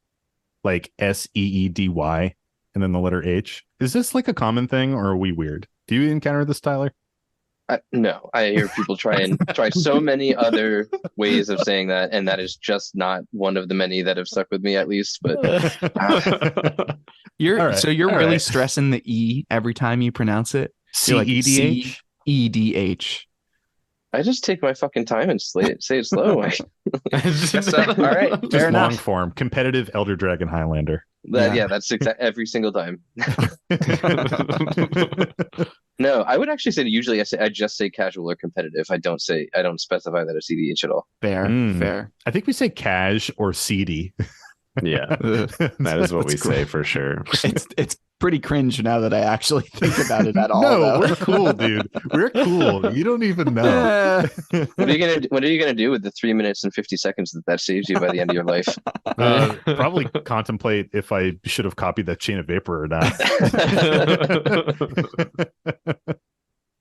like SEEDY, and then the letter H. Is this like a common thing, or are we weird? Do you encounter this, Tyler? No, I hear people try so many other ways of saying that, and that is just not one of the many that have stuck with me, at least. But you're really stressing the E every time you pronounce it. CEDH? CEDH. I just take my fucking time and say it slow. All right, Just fair long enough. form, competitive Elder Dragon Highlander. That's every single time. No, I would actually say usually I just say casual or competitive. I don't specify that as CDH at all. Fair. I think we say cash or seedy. Yeah, that is what we say for sure. It's pretty cringe now that I actually think about it at all. No, we're cool, dude. We're cool. You don't even know. What are you gonna do with the 3 minutes and 50 seconds that saves you by the end of your life? Probably contemplate if I should have copied that chain of vapor or not.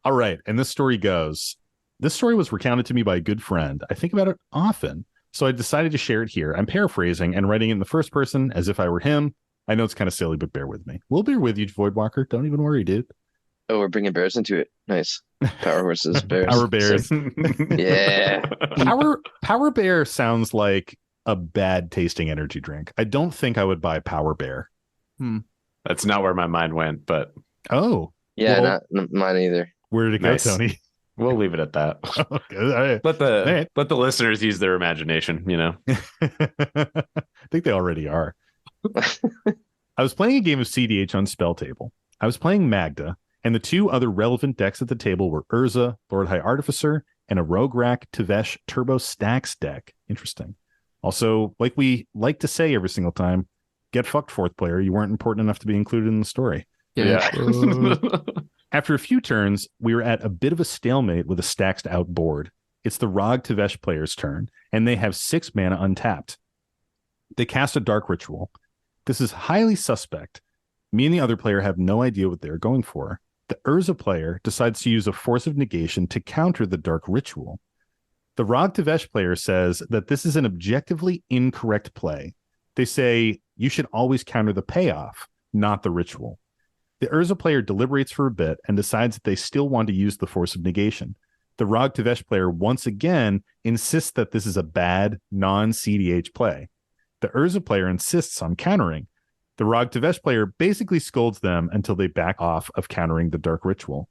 All right, and this story goes. This story was recounted to me by a good friend. I think about it often, so I decided to share it here. I'm paraphrasing and writing it in the first person as if I were him. I know it's kind of silly, but bear with me. We'll bear with you, Voidwalker. Don't even worry, dude. Oh, we're bringing bears into it. Nice. Power horses, bears. Power bears. Yeah. Power bear sounds like a bad tasting energy drink. I don't think I would buy Power Bear. That's not where my mind went, but Oh. Yeah, well, not mine either. Where did it Nice. go, Tony? we'll leave it at that. Okay, all right. Let the listeners use their imagination, you know. I think they already are. I was playing a game of cEDH on Spell Table. I was playing Magda, and the two other relevant decks at the table were Urza, Lord High Artificer, and a Rograhk Tevesh Turbo Stacks deck. Interesting. Also, like we like to say every single time, Get fucked, fourth player. You weren't important enough to be included in the story. Yeah. After a few turns, we were at a bit of a stalemate with a stacked out board. It's the Rograhk Tevesh player's turn, and they have 6 mana untapped. They cast a dark ritual. This is highly suspect. Me and the other player have no idea what they're going for. The Urza player decides to use a force of negation to counter the dark ritual. The Rograhk Tevesh player says that this is an objectively incorrect play. They say you should always counter the payoff, not the ritual. The Urza player deliberates for a bit and decides that they still want to use the force of negation. The Rograhk Tevesh player once again insists that this is a bad, non-cEDH play. The Urza player insists on countering. The Rograhk Tevesh player basically scolds them until they back off of countering the dark ritual.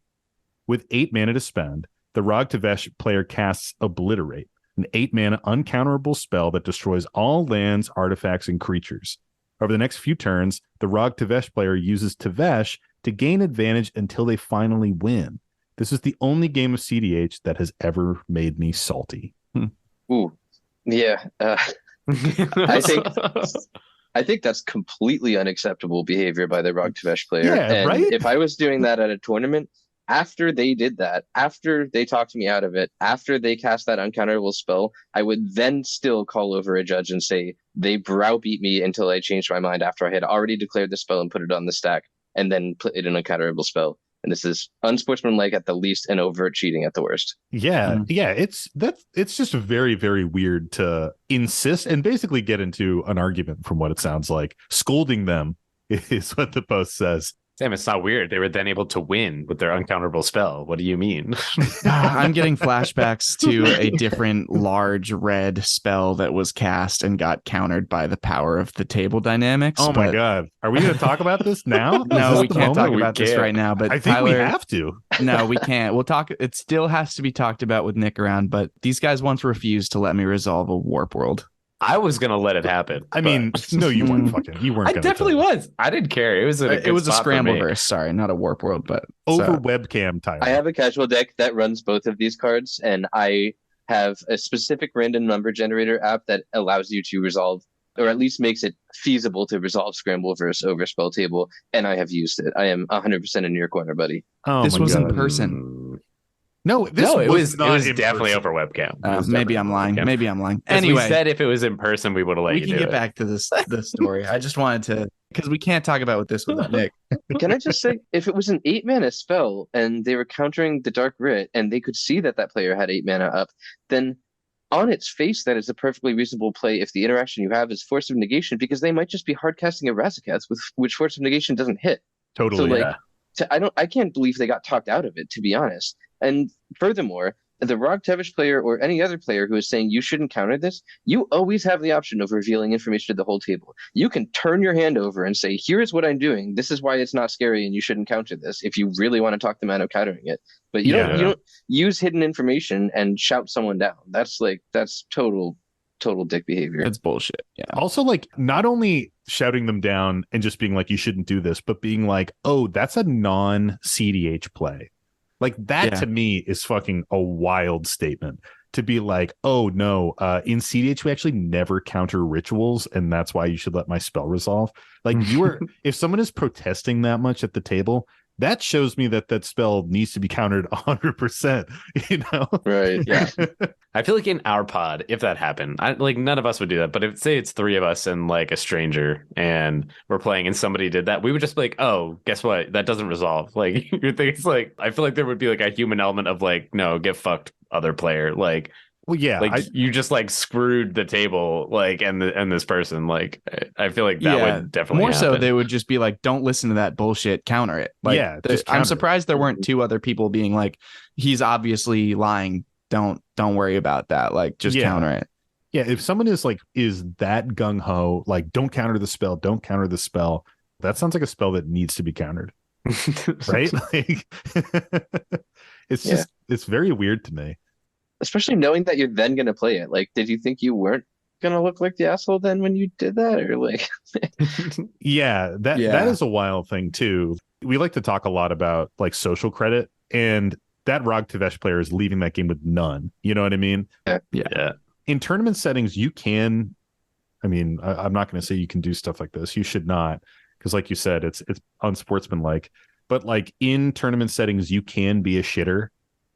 With 8 mana to spend, the Rograhk Tevesh player casts Obliterate, an 8 mana uncounterable spell that destroys all lands, artifacts, and creatures. Over the next few turns, the Rograhk Tevesh player uses Tevesh to gain advantage until they finally win. This is the only game of cEDH that has ever made me salty. Ooh, yeah. I think that's completely unacceptable behavior by the Rograhk Tevesh player. Yeah, and right? if I was doing that at a tournament, after they did that, after they talked me out of it, after they cast that uncounterable spell, I would then still call over a judge and say they browbeat me until I changed my mind after I had already declared the spell and put it on the stack and then put it in an uncounterable spell. And this is unsportsmanlike at the least and overt cheating at the worst. Yeah, it's just very, very weird to insist and basically get into an argument from what it sounds like. Scolding them is what the post says. Damn, it's not weird. They were then able to win with their uncounterable spell. What do you mean? I'm getting flashbacks to a different large red spell that was cast and got countered by the power of the table dynamics. Oh my God. Are we going to talk about this now? No, we can't talk about this right now. But I think Tyler, we have to. No, we can't. We'll talk. It still has to be talked about with Nick around, but these guys once refused to let me resolve a warp world. I was gonna let it happen. I mean, no, you weren't fucking. You weren't. I definitely was. I didn't care. It was a scramble verse. Sorry, not a warp world, but over webcam time. I have a casual deck that runs both of these cards, and I have a specific random number generator app that allows you to resolve, or at least makes it feasible to resolve scramble verse over spell table. And I have used it. I am 100% in your corner, buddy. Oh, this was God. in person. No, it was definitely over webcam. Maybe I'm lying. Maybe I'm lying. Anyway, we said if it was in person, we would have let you do it. We can get back to this story. I just wanted to, because we can't talk about this without Nick. Can I just say, if it was an 8 mana spell and they were countering the Dark Writ and they could see that that player had 8 mana up, then on its face, that is a perfectly reasonable play if the interaction you have is Force of Negation, because they might just be hard casting a Razaketh, with which Force of Negation doesn't hit. Totally. So I can't believe they got talked out of it, to be honest. And furthermore, the Rograhk Tevesh player or any other player who is saying you shouldn't counter this, you always have the option of revealing information to the whole table. You can turn your hand over and say, here's what I'm doing. This is why it's not scary and you shouldn't counter this if you really want to talk them out of countering it. But you don't use hidden information and shout someone down. That's total dick behavior. It's bullshit. Yeah. Also, not only shouting them down and just being like, you shouldn't do this, but being like, oh, that's a non-cEDH play. To me is fucking a wild statement to be like, oh no, in cEDH we actually never counter rituals, and that's why you should let my spell resolve. If someone is protesting that much at the table, that shows me that spell needs to be countered 100%, Right. Yeah. I feel like in our pod, if that happened, none of us would do that. But if say it's 3 of us and a stranger and we're playing and somebody did that, we would just be like, oh, guess what? That doesn't resolve. Your thing is I feel like there would be a human element of no, get fucked, other player. Well, yeah, you just screwed the table, and this person, I feel like that would definitely more happen. so they would just be like, don't listen to that bullshit, counter it. I'm surprised there weren't 2 other people being like, he's obviously lying. Don't worry about that. Just counter it. Yeah, if someone is that gung ho, don't counter the spell, don't counter the spell. That sounds like a spell that needs to be countered, right? It's very weird to me. Especially knowing that you're then going to play it. Did you think you weren't going to look like the asshole then when you did that? Or that is a wild thing too. We like to talk a lot about social credit, and that Rograhk Tevesh player is leaving that game with none. You know what I mean? Yeah. In tournament settings, you can, I mean, I'm not going to say you can do stuff like this. You should not, because like you said, it's unsportsmanlike. But like in tournament settings, you can be a shitter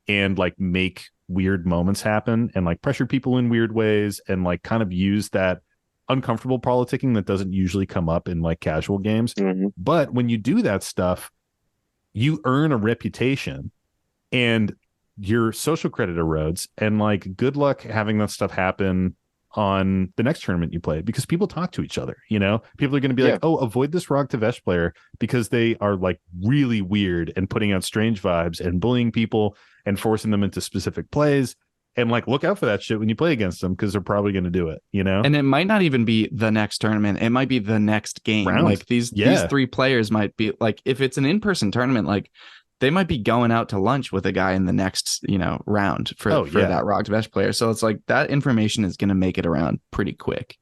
and like make weird moments happen and like pressure people in weird ways and like kind of use that uncomfortable politicking that doesn't usually come up in like casual games. Mm-hmm. But when you do that stuff, you earn a reputation and your social credit erodes, and like good luck having that stuff happen on the next tournament you play, because people talk to each other. People are going to be like, oh, avoid this Rograhk Tevesh player because they are like really weird and putting out strange vibes and bullying people and forcing them into specific plays, and like look out for that shit when you play against them, because they're probably going to do it. And it might not even be the next tournament, it might be the next game round. Like these 3 players might be like, if it's an in-person tournament, like they might be going out to lunch with a guy in the next, round for that Rograhk Tevesh player. So it's like that information is going to make it around pretty quick.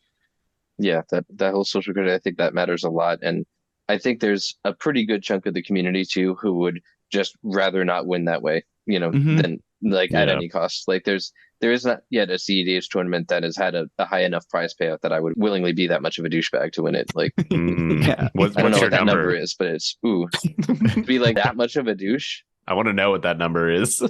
Yeah, that whole social credit, I think that matters a lot. And I think there's a pretty good chunk of the community too who would just rather not win that way, than like at any cost. Like there is not yet a cEDH tournament that has had a high enough prize payout that I would willingly be that much of a douchebag to win it. Like, I don't know what that number is, but it's be like that much of a douche. I want to know what that number is.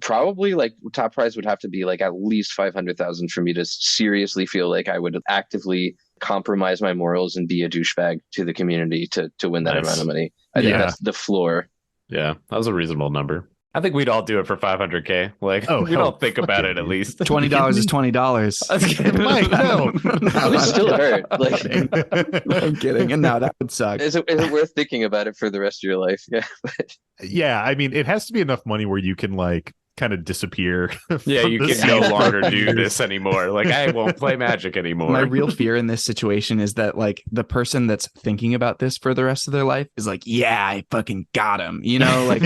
Probably like top prize would have to be like at least 500,000 for me to seriously feel like I would actively compromise my morals and be a douchebag to the community to win that amount of money. I think that's the floor. Yeah, that was a reasonable number. I think we'd all do it for 500K. Like, we'd all think about it at least. $20 is $20. Mike, no. It would still hurt. Like, I'm kidding. And now that would suck. Is it worth thinking about it for the rest of your life? Yeah. Yeah, I mean, it has to be enough money where you can like kind of disappear. Yeah, you can no longer do this anymore. Like, I won't play Magic anymore. My real fear in this situation is that like the person that's thinking about this for the rest of their life is like, yeah, I fucking got him. Like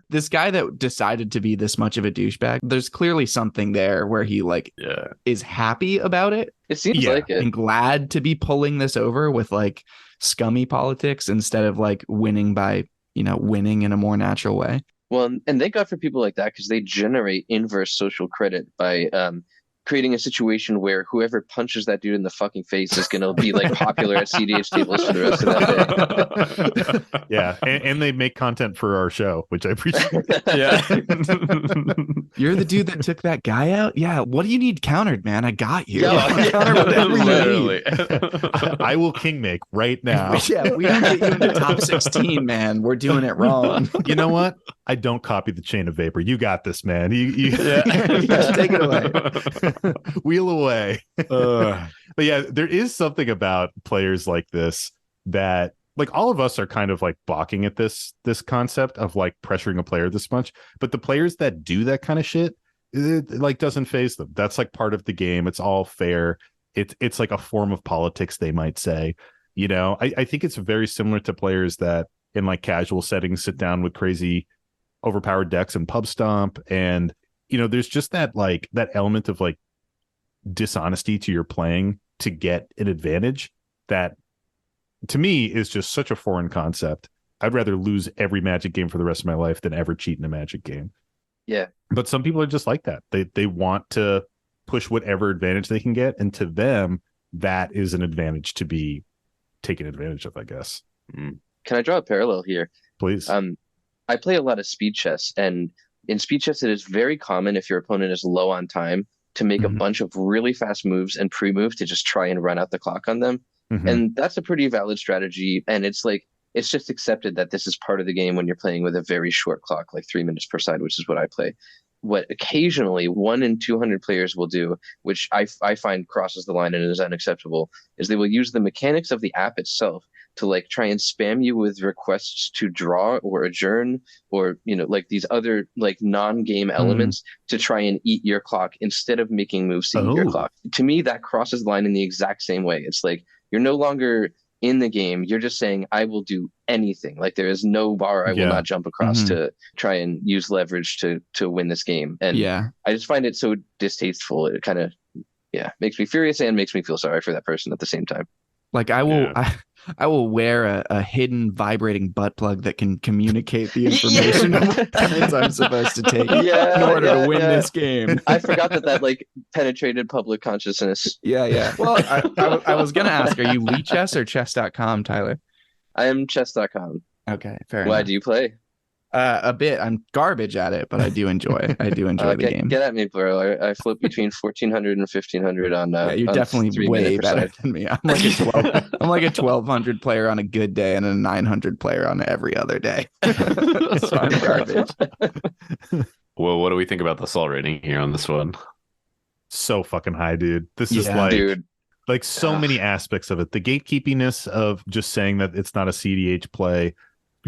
this guy that decided to be this much of a douchebag, there's clearly something there where he like is happy about it. It seems like it. And glad to be pulling this over with like scummy politics instead of like winning by, winning in a more natural way. Well, and thank God for people like that, because they generate inverse social credit by creating a situation where whoever punches that dude in the fucking face is going to be like popular at cEDH tables for the rest of that day. Yeah, and they make content for our show, which I appreciate. Yeah. You're the dude that took that guy out? Yeah, what do you need countered, man? I got you. Literally. I will king make right now. Yeah, we don't get you into top 16, man. We're doing it wrong. You know what? I don't copy the chain of vapor. You got this, man. You take it away. Wheel away. But yeah, there is something about players like this that like all of us are kind of like balking at this concept of like pressuring a player this much, but the players that do that kind of shit, it like doesn't faze them. That's like part of the game. It's all fair. It's like a form of politics, they might say. I think it's very similar to players that in like casual settings sit down with crazy overpowered decks and pub stomp, and there's just that like that element of like dishonesty to your playing to get an advantage that to me is just such a foreign concept. I'd rather lose every Magic game for the rest of my life than ever cheat in a Magic game. Yeah. But some people are just like that. They want to push whatever advantage they can get, and to them that is an advantage to be taken advantage of, I guess. Can I draw a parallel here? Please. I play a lot of speed chess, and in speed chess it is very common if your opponent is low on time to make a bunch of really fast moves and pre-move to just try and run out the clock on them. And that's a pretty valid strategy. And it's like, it's just accepted that this is part of the game when you're playing with a very short clock, like 3 minutes per side, which is what I play. What occasionally 1 in 200 players will do, which I find crosses the line and is unacceptable, is they will use the mechanics of the app itself to like try and spam you with requests to draw or adjourn or, like these other like non-game elements to try and eat your clock instead of making moves to eat your clock. To me, that crosses the line in the exact same way. It's like, you're no longer in the game. You're just saying, I will do anything. Like there is no bar I will not jump across to try and use leverage to win this game. And I just find it so distasteful. It kind of, makes me furious and makes me feel sorry for that person at the same time. Like I will, I will wear a hidden vibrating butt plug that can communicate the information of what turns I'm supposed to take in order to win this game. I forgot that like penetrated public consciousness. Yeah. Well, I was gonna ask, are you Lee Chess or chess.com, Tyler? I am chess.com. Okay, fair Why enough. do you play? A bit. I'm garbage at it, but I do enjoy the game. Get at me, bro. I flip between 1400 and 1500 on yeah, you're on definitely way better than me. I'm like a 1200 player on a good day and a 900 player on every other day. So I'm garbage. Well, what do we think about the salt rating here on this one? So fucking high, dude. This is dude. like so many aspects of it. The gatekeepiness of just saying that it's not a cEDH play,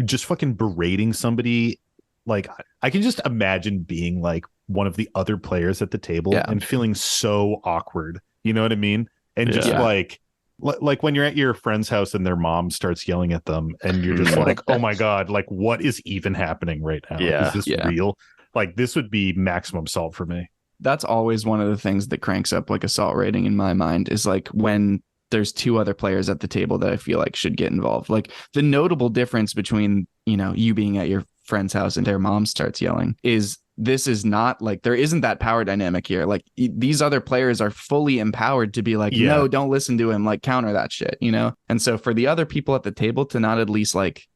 just fucking berating somebody. Like, I can just imagine being like one of the other players at the table and feeling so awkward. You know what I mean? And just like when you're at your friend's house and their mom starts yelling at them and you're just like, oh my God, like what is even happening right now? Is this real? Like, this would be maximum salt for me. That's always one of the things that cranks up like a salt rating in my mind, is like when there's two other players at the table that I feel like should get involved. Like, the notable difference between, you know, you being at your friend's house and their mom starts yelling is this is not like, there isn't that power dynamic here. Like, these other players are fully empowered to be like, no, don't listen to him, like counter that shit, you know? And so for the other people at the table to not at least like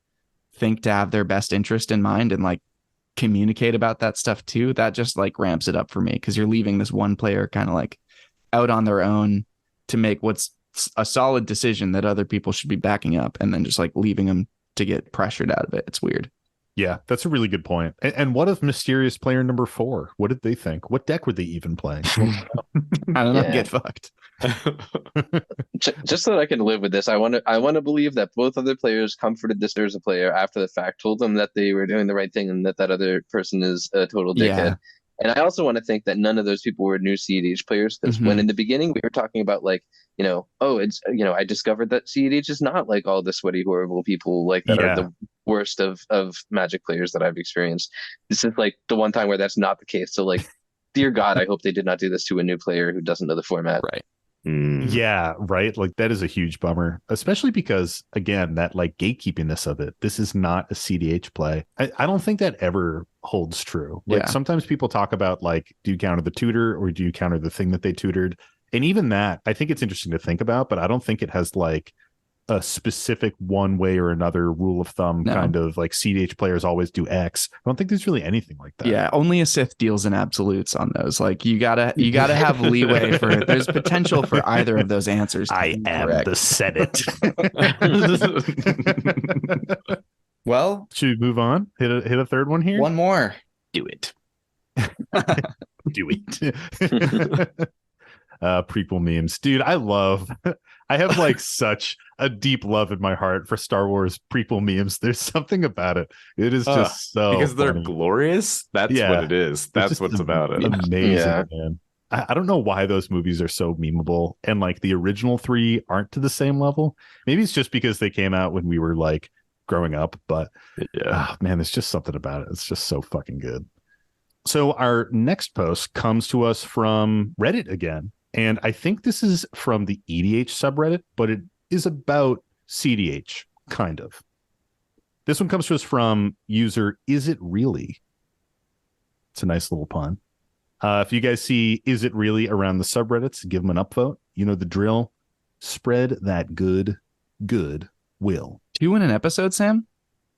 think to have their best interest in mind and like communicate about that stuff too, that just like ramps it up for me, because you're leaving this one player kind of like out on their own to make what's a solid decision that other people should be backing up, and then just like leaving them to get pressured out of it. It's weird. Yeah, that's a really good point. And what of mysterious player number 4? What did they think? What deck were they even playing? I don't know. Get fucked. Just so that I can live with this, I want to believe that both other players comforted this Urza player after the fact, told them that they were doing the right thing and that other person is a total dickhead. And I also want to think that none of those people were new cEDH players, because when in the beginning we were talking about like, you know, I discovered that cEDH is not like all the sweaty, horrible people like that are the worst of Magic players that I've experienced. This is like the one time where that's not the case. So like, dear God, I hope they did not do this to a new player who doesn't know the format. Right. Yeah, right. Like, that is a huge bummer, especially because, again, that like gatekeepiness of it. This is not a cEDH play. I don't think that ever holds true. Like, sometimes people talk about like, do you counter the tutor or do you counter the thing that they tutored? And even that, I think it's interesting to think about, but I don't think it has like a specific one way or another rule of thumb kind of like cEDH players always do X. I don't think there's really anything like that. Yeah, only a Sith deals in absolutes on those. Like, you gotta have leeway for there's potential for either of those answers. I am the Senate. Well, should we move on? Hit a third one here. One more. Do it. Do it. Prequel memes, dude. I have like such a deep love in my heart for Star Wars prequel memes. There's something about it. It is just so because they're funny. Glorious. That's what it is. That's what's about it. Amazing, man. I don't know why those movies are so memeable, and like the original 3 aren't to the same level. Maybe it's just because they came out when we were like growing up, but man, there's just something about it. It's just so fucking good. So our next post comes to us from Reddit again. And I think this is from the EDH subreddit, but it is about cEDH, kind of. This one comes to us from user Is It Really? It's a nice little pun. If you guys see Is It Really around the subreddits, give them an upvote. You know the drill. Spread that good will. 2 in an episode, Sam?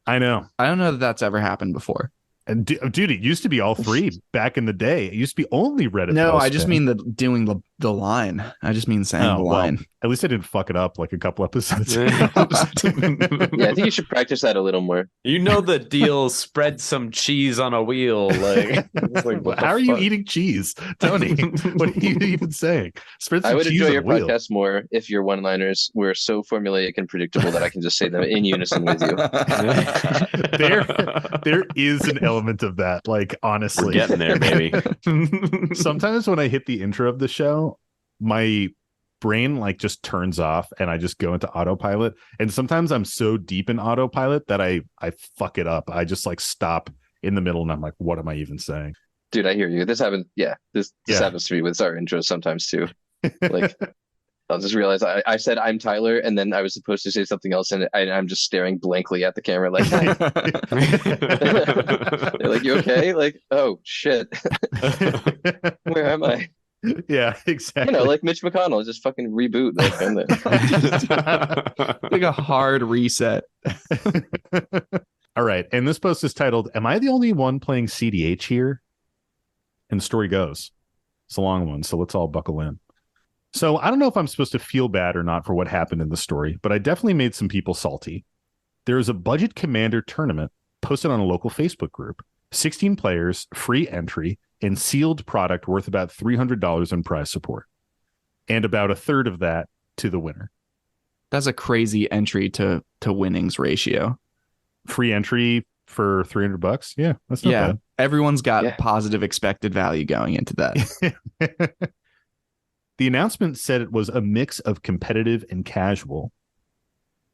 I know. I don't know that that's ever happened before. And dude, it used to be all 3 back in the day. It used to be only Reddit. No, I just mean doing the line. I just mean saying the line. Well, at least I didn't fuck it up like a couple episodes ago. Yeah, I think you should practice that a little more. You know the deal. Spread some cheese on a wheel. Like how are you eating cheese, Tony? What are you even saying? Spread some I would cheese enjoy on your a wheel. podcast more if your one-liners were so formulaic and predictable that I can just say them in unison with you. There is an element of that. Like, honestly, we're getting there, baby. Sometimes when I hit the intro of the show, my brain like just turns off and I just go into autopilot. And sometimes I'm so deep in autopilot that I fuck it up. I just like stop in the middle and I'm like, what am I even saying? Dude, I hear you. This happens. Yeah, this happens to me with our intros sometimes too. Like, I'll just realize I said I'm Tyler, and then I was supposed to say something else, and I'm just staring blankly at the camera, like, hi. They're like, you okay? Like, oh shit, where am I? Yeah, exactly. Like Mitch McConnell, just fucking reboot. Like, and like a hard reset. All right, and this post is titled, "Am I the only one playing cEDH here?" And the story goes, it's a long one, so let's all buckle in. So I don't know if I'm supposed to feel bad or not for what happened in the story, but I definitely made some people salty. There is a budget commander tournament posted on a local Facebook group. 16 players, free entry, and sealed product worth about $300 in prize support. And about a third of that to the winner. That's a crazy entry to winnings ratio. Free entry for $300? Yeah, that's not bad. Everyone's got positive expected value going into that. The announcement said it was a mix of competitive and casual.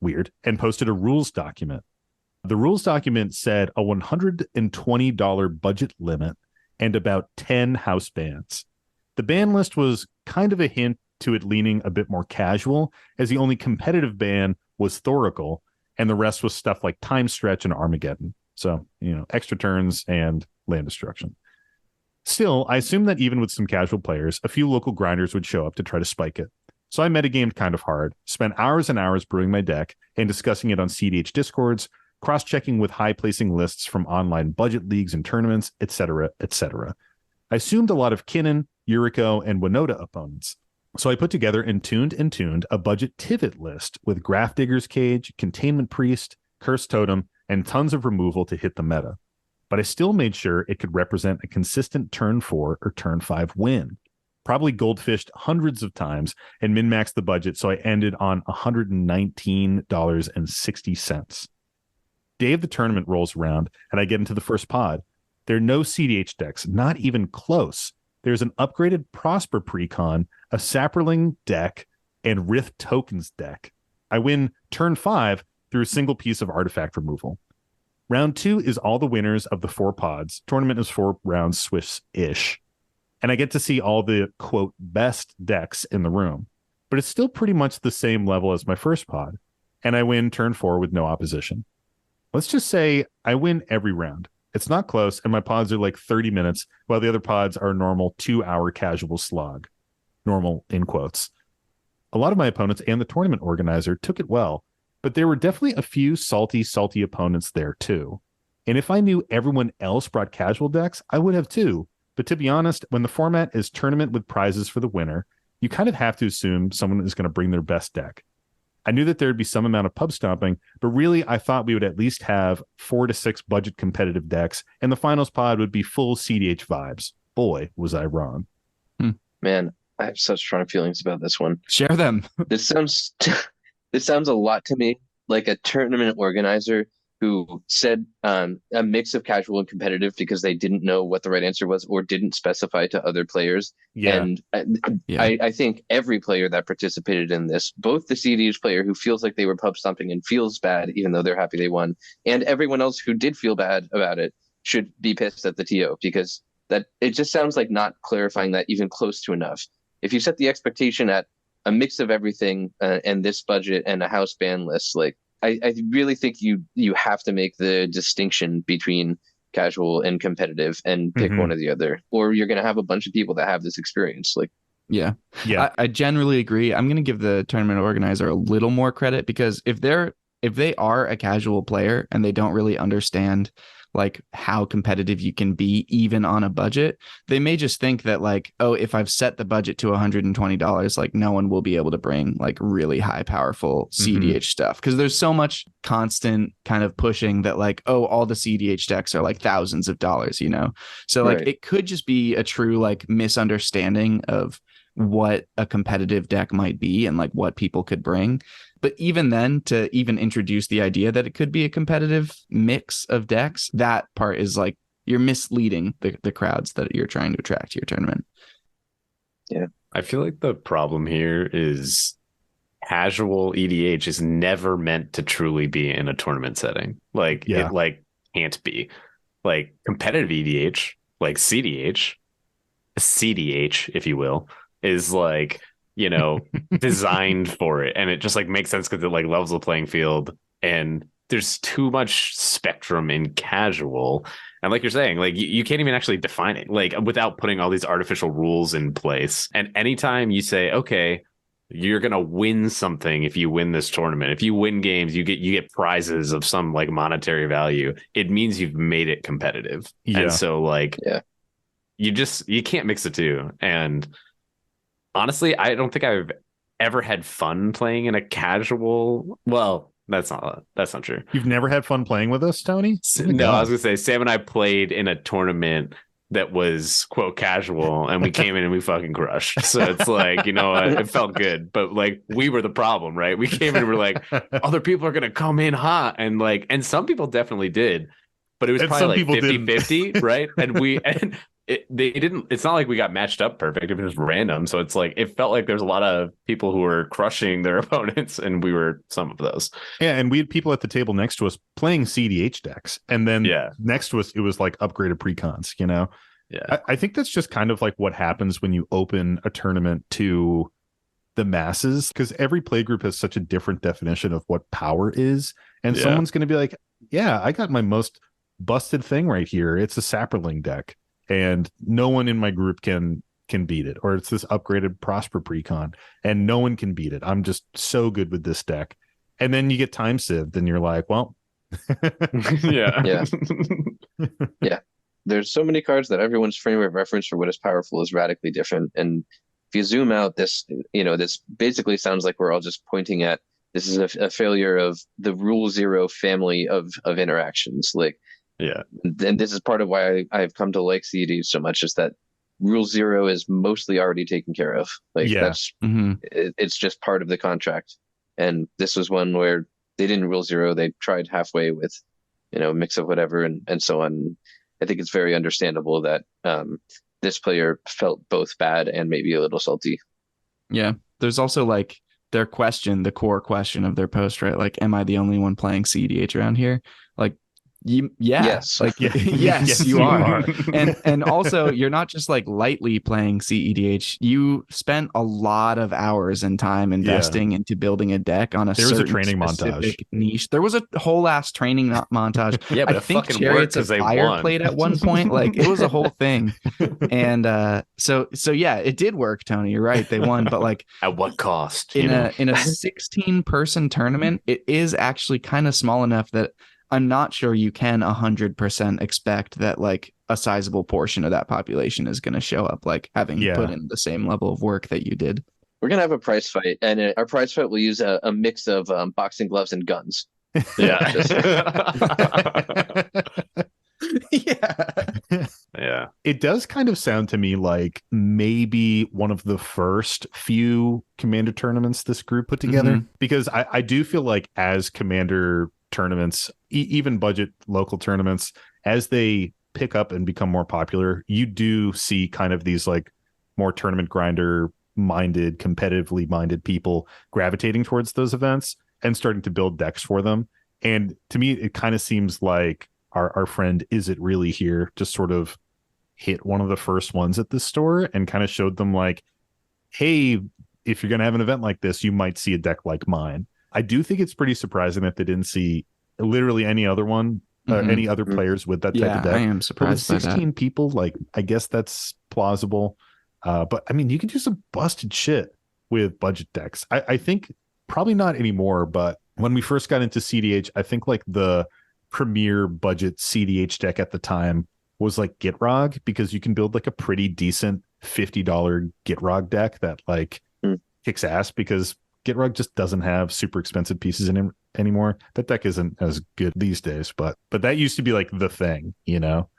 Weird. And posted a rules document. The rules document said a $120 budget limit and about 10 house bands. The ban list was kind of a hint to it leaning a bit more casual, as the only competitive ban was Thoracle, and the rest was stuff like Time Stretch and Armageddon. So, extra turns and land destruction. Still, I assumed that even with some casual players, a few local grinders would show up to try to spike it. So I metagamed kind of hard, spent hours and hours brewing my deck and discussing it on cEDH discords, cross-checking with high-placing lists from online budget leagues and tournaments, etc., etc. I assumed a lot of Kinnan, Yuriko, and Winota opponents. So I put together and tuned a budget Tivit list with Graph Digger's Cage, Containment Priest, Curse Totem, and tons of removal to hit the meta. But I still made sure it could represent a consistent turn 4 or turn 5 win. Probably goldfished hundreds of times and min-maxed the budget, so I ended on $119.60. Day of the tournament rolls around, and I get into the first pod. There are no cEDH decks, not even close. There's an upgraded Prosper Precon, a Saproling deck, and Rift Tokens deck. I win turn 5 through a single piece of artifact removal. Round 2 is all the winners of the 4 pods. Tournament is 4 rounds Swiss-ish. And I get to see all the, quote, best decks in the room. But it's still pretty much the same level as my first pod. And I win turn 4 with no opposition. Let's just say I win every round. It's not close, and my pods are like 30 minutes, while the other pods are normal 2-hour casual slog. Normal, in quotes. A lot of my opponents and the tournament organizer took it well, but there were definitely a few salty opponents there too. And if I knew everyone else brought casual decks, I would have too. But to be honest, when the format is tournament with prizes for the winner, you kind of have to assume someone is going to bring their best deck. I knew that there would be some amount of pub stomping, but really I thought we would at least have 4 to 6 budget competitive decks, and the finals pod would be full cEDH vibes. Boy, was I wrong. Man, I have such strong feelings about this one. Share them. This sounds a lot to me like a tournament organizer who said a mix of casual and competitive because they didn't know what the right answer was or didn't specify to other players. Yeah. And I think every player that participated in this, both the cEDH player who feels like they were pub stomping and feels bad even though they're happy they won, and everyone else who did feel bad about it should be pissed at the TO, because that it just sounds like not clarifying that even close to enough. If you set the expectation at a mix of everything and this budget and a house ban list, like I really think you have to make the distinction between casual and competitive and pick one or the other, or you're going to have a bunch of people that have this experience. Like, yeah. I generally agree. I'm going to give the tournament organizer a little more credit, because if they are a casual player and they don't really understand like how competitive you can be even on a budget, they may just think that like, oh, if I've set the budget to $120, like no one will be able to bring like really high powerful cEDH stuff, because there's so much constant kind of pushing that like, oh, all the cEDH decks are like thousands of dollars, so like it could just be a true like misunderstanding of what a competitive deck might be and like what people could bring. But even then, to even introduce the idea that it could be a competitive mix of decks, that part is like you're misleading the crowds that you're trying to attract to your tournament. Yeah, I feel like the problem here is casual EDH is never meant to truly be in a tournament setting. Like it like can't be. Like competitive EDH, like cEDH, if you will, is like you know, designed for it, and it just like makes sense because it like levels the playing field, and there's too much spectrum in casual. And like you're saying, like you can't even actually define it like without putting all these artificial rules in place. And anytime you say, okay, you're gonna win something if you win this tournament, if you win games, you get prizes of some like monetary value, it means you've made it competitive. And so like you can't mix the two. And honestly, I don't think I've ever had fun playing in a casual. Well, that's not true. You've never had fun playing with us, Tony? No, I was gonna say Sam and I played in a tournament that was quote casual, and we came in and we fucking crushed. So it's like, you know, it felt good, but like we were the problem, right? We came in and we're like, other people are gonna come in hot, and like, and some people definitely did, but it was probably like 50-50, right? And they didn't. It's not like we got matched up perfect. It was just random. So it's like it felt like there's a lot of people who were crushing their opponents, and we were some of those. Yeah, and we had people at the table next to us playing cEDH decks, and then next to us it was like upgraded precons. You know, I think that's just kind of like what happens when you open a tournament to the masses, because every play group has such a different definition of what power is, and someone's going to be like, "Yeah, I got my most busted thing right here. It's a Sapperling deck." And no one in my group can beat it, or it's this upgraded Prosper precon, and no one can beat it. I'm just so good with this deck. And then you get time sieved, and you're like, well, yeah. There's so many cards that everyone's frame of reference for what is powerful is radically different. And if you zoom out, this basically sounds like we're all just pointing at this is a failure of the Rule Zero family of interactions. Like. Yeah. And this is part of why I've come to like cEDH so much, is that Rule Zero is mostly already taken care of. Like that's it's just part of the contract. And this was one where they didn't Rule Zero. They tried halfway with, a mix of whatever and so on. I think it's very understandable that this player felt both bad and maybe a little salty. Yeah. There's also like their question, the core question of their post, right? Like, am I the only one playing cEDH around here? Like, yes, like yes, you are. And also you're not just like lightly playing cEDH. You spent a lot of hours and time investing into building a deck on there was a training montage niche. There was a whole ass training montage. Yeah, but I think Chariots of Fire played at one point. Like it was a whole thing. And so yeah, it did work, Tony. You're right, they won, but like at what cost? In a 16-person tournament, it is actually kind of small enough that I'm not sure you can 100% expect that like a sizable portion of that population is going to show up, like having put in the same level of work that you did. We're going to have a prize fight, and our prize fight will use a mix of boxing gloves and guns. Yeah. Yeah. It does kind of sound to me like maybe one of the first few Commander tournaments this group put together, because I do feel like as Commander tournaments, even budget local tournaments, as they pick up and become more popular, you do see kind of these like more tournament grinder minded, competitively minded people gravitating towards those events and starting to build decks for them. And to me, it kind of seems like our friend Is It Really Here just sort of hit one of the first ones at this store and kind of showed them like, hey, if you're going to have an event like this, you might see a deck like mine. I do think it's pretty surprising that they didn't see literally any other one, any other players with that type of deck. I am surprised by 16 people, like, I guess that's plausible. But I mean, you can do some busted shit with budget decks. I think probably not anymore, but when we first got into cEDH, I think like the premier budget cEDH deck at the time was like Gitrog, because you can build like a pretty decent $50 Gitrog deck that like kicks ass, because Gitrog just doesn't have super expensive pieces in it anymore. That deck isn't as good these days, but that used to be like the thing,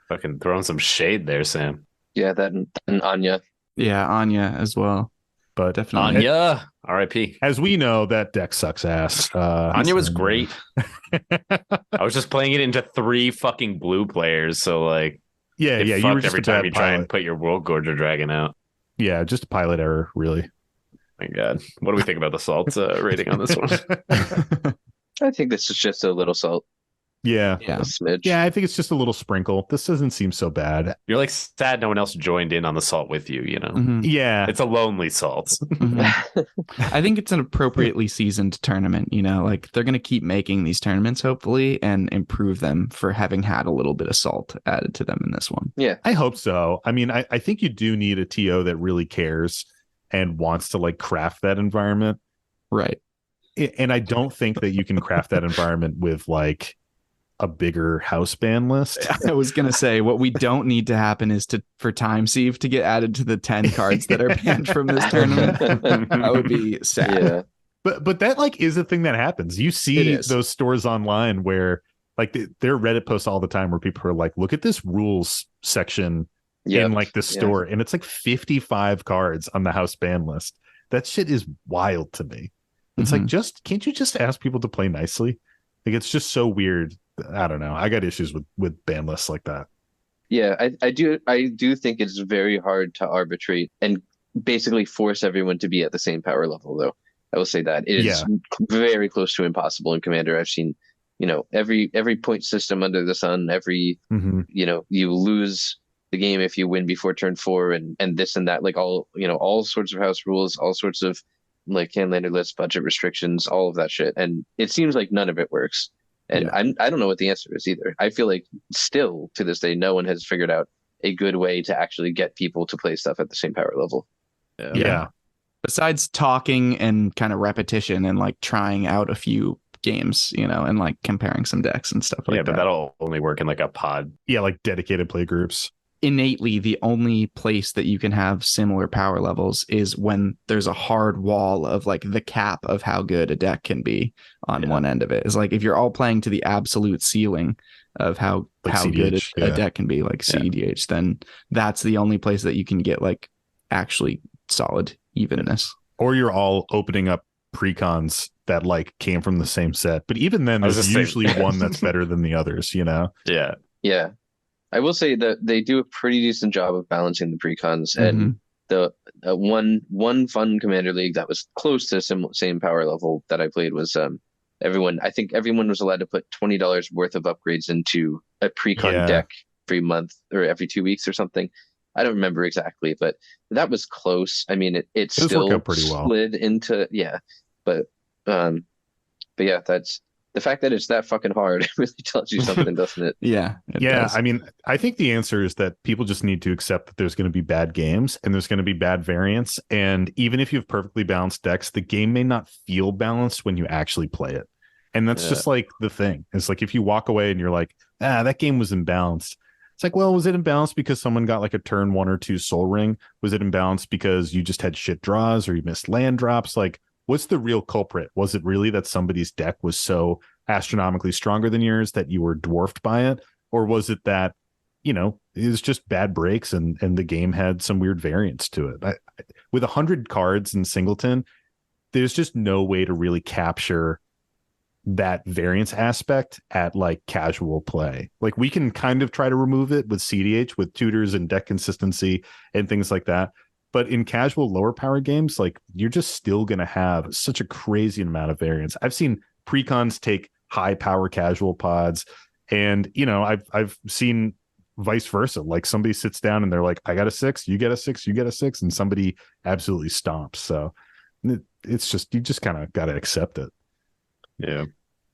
Fucking throwing some shade there, Sam. Yeah, that and Anya. Yeah, Anya as well. But definitely Anya, R.I.P. As we know, that deck sucks ass. Anya was great. I was just playing it into 3 fucking blue players, so like, yeah, you were just every time you try and put your World Gorger Dragon out. Yeah, just a pilot error, really. My God, what do we think about the salt rating on this one? I think this is just a little salt. Yeah. Yeah. A smidge. Yeah, I think it's just a little sprinkle. This doesn't seem so bad. You're like sad no one else joined in on the salt with you, you know? Mhm. Yeah. It's a lonely salt. Mhm. I think it's an appropriately seasoned tournament. You know, like they're going to keep making these tournaments, hopefully, and improve them for having had a little bit of salt added to them in this one. Yeah. I hope so. I mean, I think you do need a TO that really cares and wants to like craft that environment. Right. And I don't think that you can craft that environment with like a bigger house ban list. I was going to say what we don't need to happen is for Time Sieve to get added to the 10 cards that are banned from this tournament. That would be sad. Yeah. But that like is a thing that happens. You It see is. those stores online where like there are Reddit posts all the time where people are like, look at this rules section in like the store, and it's like 55 cards on the house ban list. That shit is wild to me. It's like, can't you just ask people to play nicely? Like, it's just so weird. I don't know. I got issues with ban lists like that. Yeah, I do think it's very hard to arbitrate and basically force everyone to be at the same power level, though. I will say that it is very close to impossible in Commander. I've seen, every point system under the sun, you lose the game if you win before turn 4 and this and that, like all sorts of house rules, all sorts of like handlander lists, budget restrictions, all of that shit. And it seems like none of it works. And I don't know what the answer is either. I feel like still to this day, no one has figured out a good way to actually get people to play stuff at the same power level. Yeah. Besides talking and kind of repetition and like trying out a few games, and like comparing some decks and stuff like that. Yeah, but that'll only work in like a pod. Yeah, like dedicated play groups. Innately, the only place that you can have similar power levels is when there's a hard wall of like the cap of how good a deck can be on one end of it. It's like if you're all playing to the absolute ceiling of how CEDH, good a deck can be, like cEDH, then that's the only place that you can get like actually solid evenness. Or you're all opening up precons that like came from the same set. But even then, there's usually one that's better than the others, Yeah. Yeah. I will say that they do a pretty decent job of balancing the precons, and the one fun Commander League that was close to same power level that I played was everyone was allowed to put $20 worth of upgrades into a precon deck every month or every 2 weeks or something. I don't remember exactly, but that was close. I mean, it still slid into but yeah, that's. The fact that it's that fucking hard really tells you something, doesn't it? Yeah. Does. I mean, I think the answer is that people just need to accept that there's going to be bad games and there's going to be bad variants. And even if you have perfectly balanced decks, the game may not feel balanced when you actually play it. And that's just like the thing. It's like if you walk away and you're like, that game was imbalanced. It's like, well, was it imbalanced because someone got like a turn 1 or 2 Soul Ring? Was it imbalanced because you just had shit draws or you missed land drops? Like, what's the real culprit? Was it really that somebody's deck was so astronomically stronger than yours that you were dwarfed by it? Or was it that, it was just bad breaks and the game had some weird variance to it? With 100 cards in Singleton, there's just no way to really capture that variance aspect at like casual play. Like we can kind of try to remove it with cEDH, with tutors and deck consistency and things like that. But in casual lower power games, like you're just still going to have such a crazy amount of variance. I've seen precons take high power casual pods, and I've seen vice versa. Like somebody sits down and they're like, I got a 6, you get a 6, you get a 6, and somebody absolutely stomps. So it's just, you just kind of got to accept it. Yeah.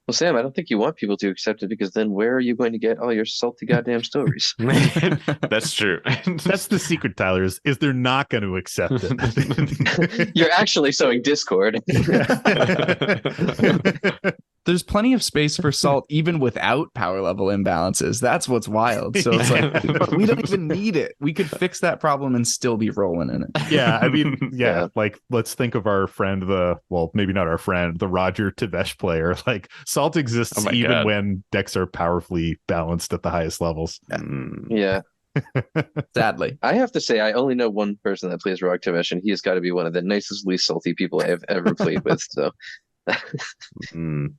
Well, Sam, I don't think you want people to accept it, because then where are you going to get all your salty goddamn stories? That's true. That's the secret, Tyler, is they're not going to accept it. You're actually sowing discord. There's plenty of space for salt even without power level imbalances. That's what's wild. So it's like, we don't even need it. We could fix that problem and still be rolling in it. Yeah, I mean, like let's think of our friend, maybe not our friend, the Rograhk Tevesh player. Like salt exists even when decks are powerfully balanced at the highest levels. Yeah. Sadly. I have to say, I only know one person that plays Rograhk Tevesh, and he has got to be one of the nicest, least salty people I have ever played with. So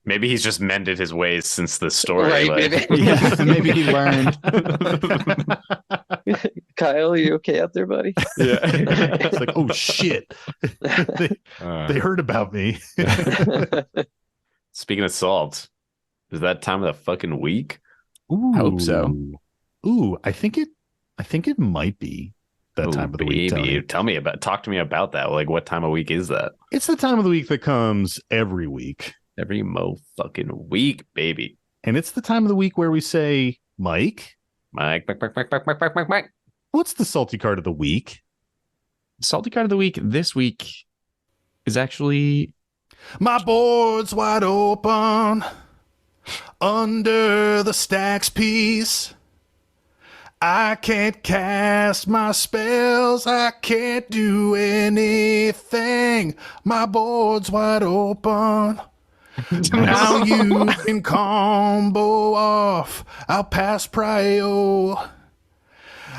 maybe he's just mended his ways since the story. Right, like... maybe he learned. Kyle, are you okay out there, buddy? Yeah. It's like, oh shit. they heard about me. Speaking of salt, Is that time of the fucking week? Ooh. Hope so. Ooh, I think it might be that time of the week. Tony. Talk to me about that. Like, what time of week is that? It's the time of the week that comes every week. Every fucking week, baby. And it's the time of the week where we say, Mike, Mike. what's the salty card of the week? Salty card of the week this week is actually My board's wide open under the stacks piece. I can't cast my spells. I can't do anything. My board's wide open. Now you can combo off. I'll pass prio.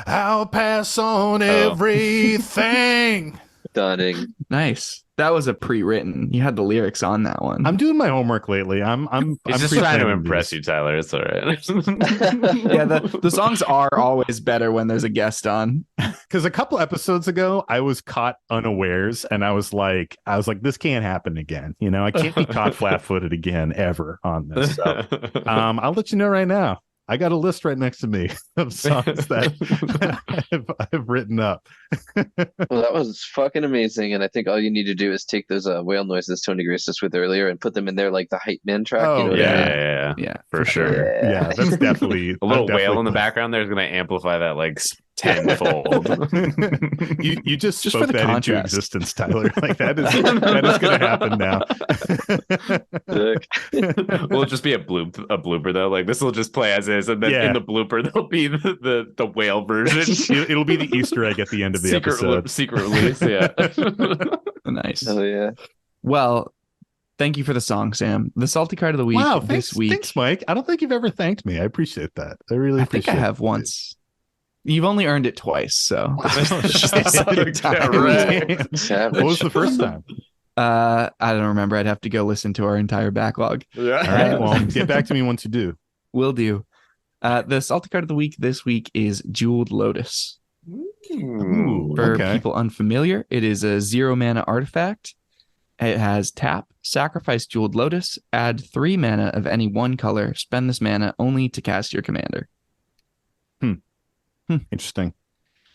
I'll pass on everything. Stunning. nice. That was a pre-written. You had the lyrics on that one. I'm doing my homework lately. I'm He's just trying to impress you, Tyler. It's all right. Yeah, the songs are always better when there's a guest on. Because a couple episodes ago, I was caught unawares, and I was like, this can't happen again. You know, I can't be caught flat-footed again ever on this. So, I'll let you know right now. I got a list right next to me of songs that I've written up. Well, that was fucking amazing, and I think all you need to do is take those whale noises Tony graced us with earlier and put them in there like the hype man track. Oh, you know what I mean? Yeah, for sure. Yeah, that's definitely A little definitely whale in the background there is going to amplify that like tenfold. you just for spoke the that into contrast. existence, Tyler. Like that is going to happen now. Sick. Will it just be a blooper though? Like this will just play as is, and then in the blooper there'll be the whale version. It'll be the Easter egg at the end of the episode. Secret release, yeah. Nice. Oh yeah. Well, thank you for the song, Sam. The salty card of the week Wow, this week. thanks, Mike. I don't think you've ever thanked me. I appreciate that. I really I appreciate think I it. have once. You've only earned it twice, so Savage. Savage. What was the first time? I don't remember. I'd have to go listen to our entire backlog. Yeah. All right. Well, get back to me once you do. Will do. The salty card of the week this week is Jeweled Lotus. Ooh, For okay. people unfamiliar, it is a 0 mana artifact. It has tap, sacrifice Jeweled Lotus, add 3 mana of any one color, spend this mana only to cast your commander. Interesting.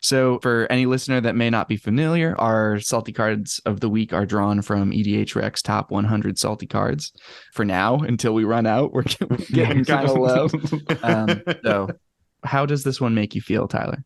So for any listener that may not be familiar, our salty cards of the week are drawn from EDH Rec's top 100 salty cards. For now, until we run out, we're getting kind of low. So how does this one make you feel, Tyler?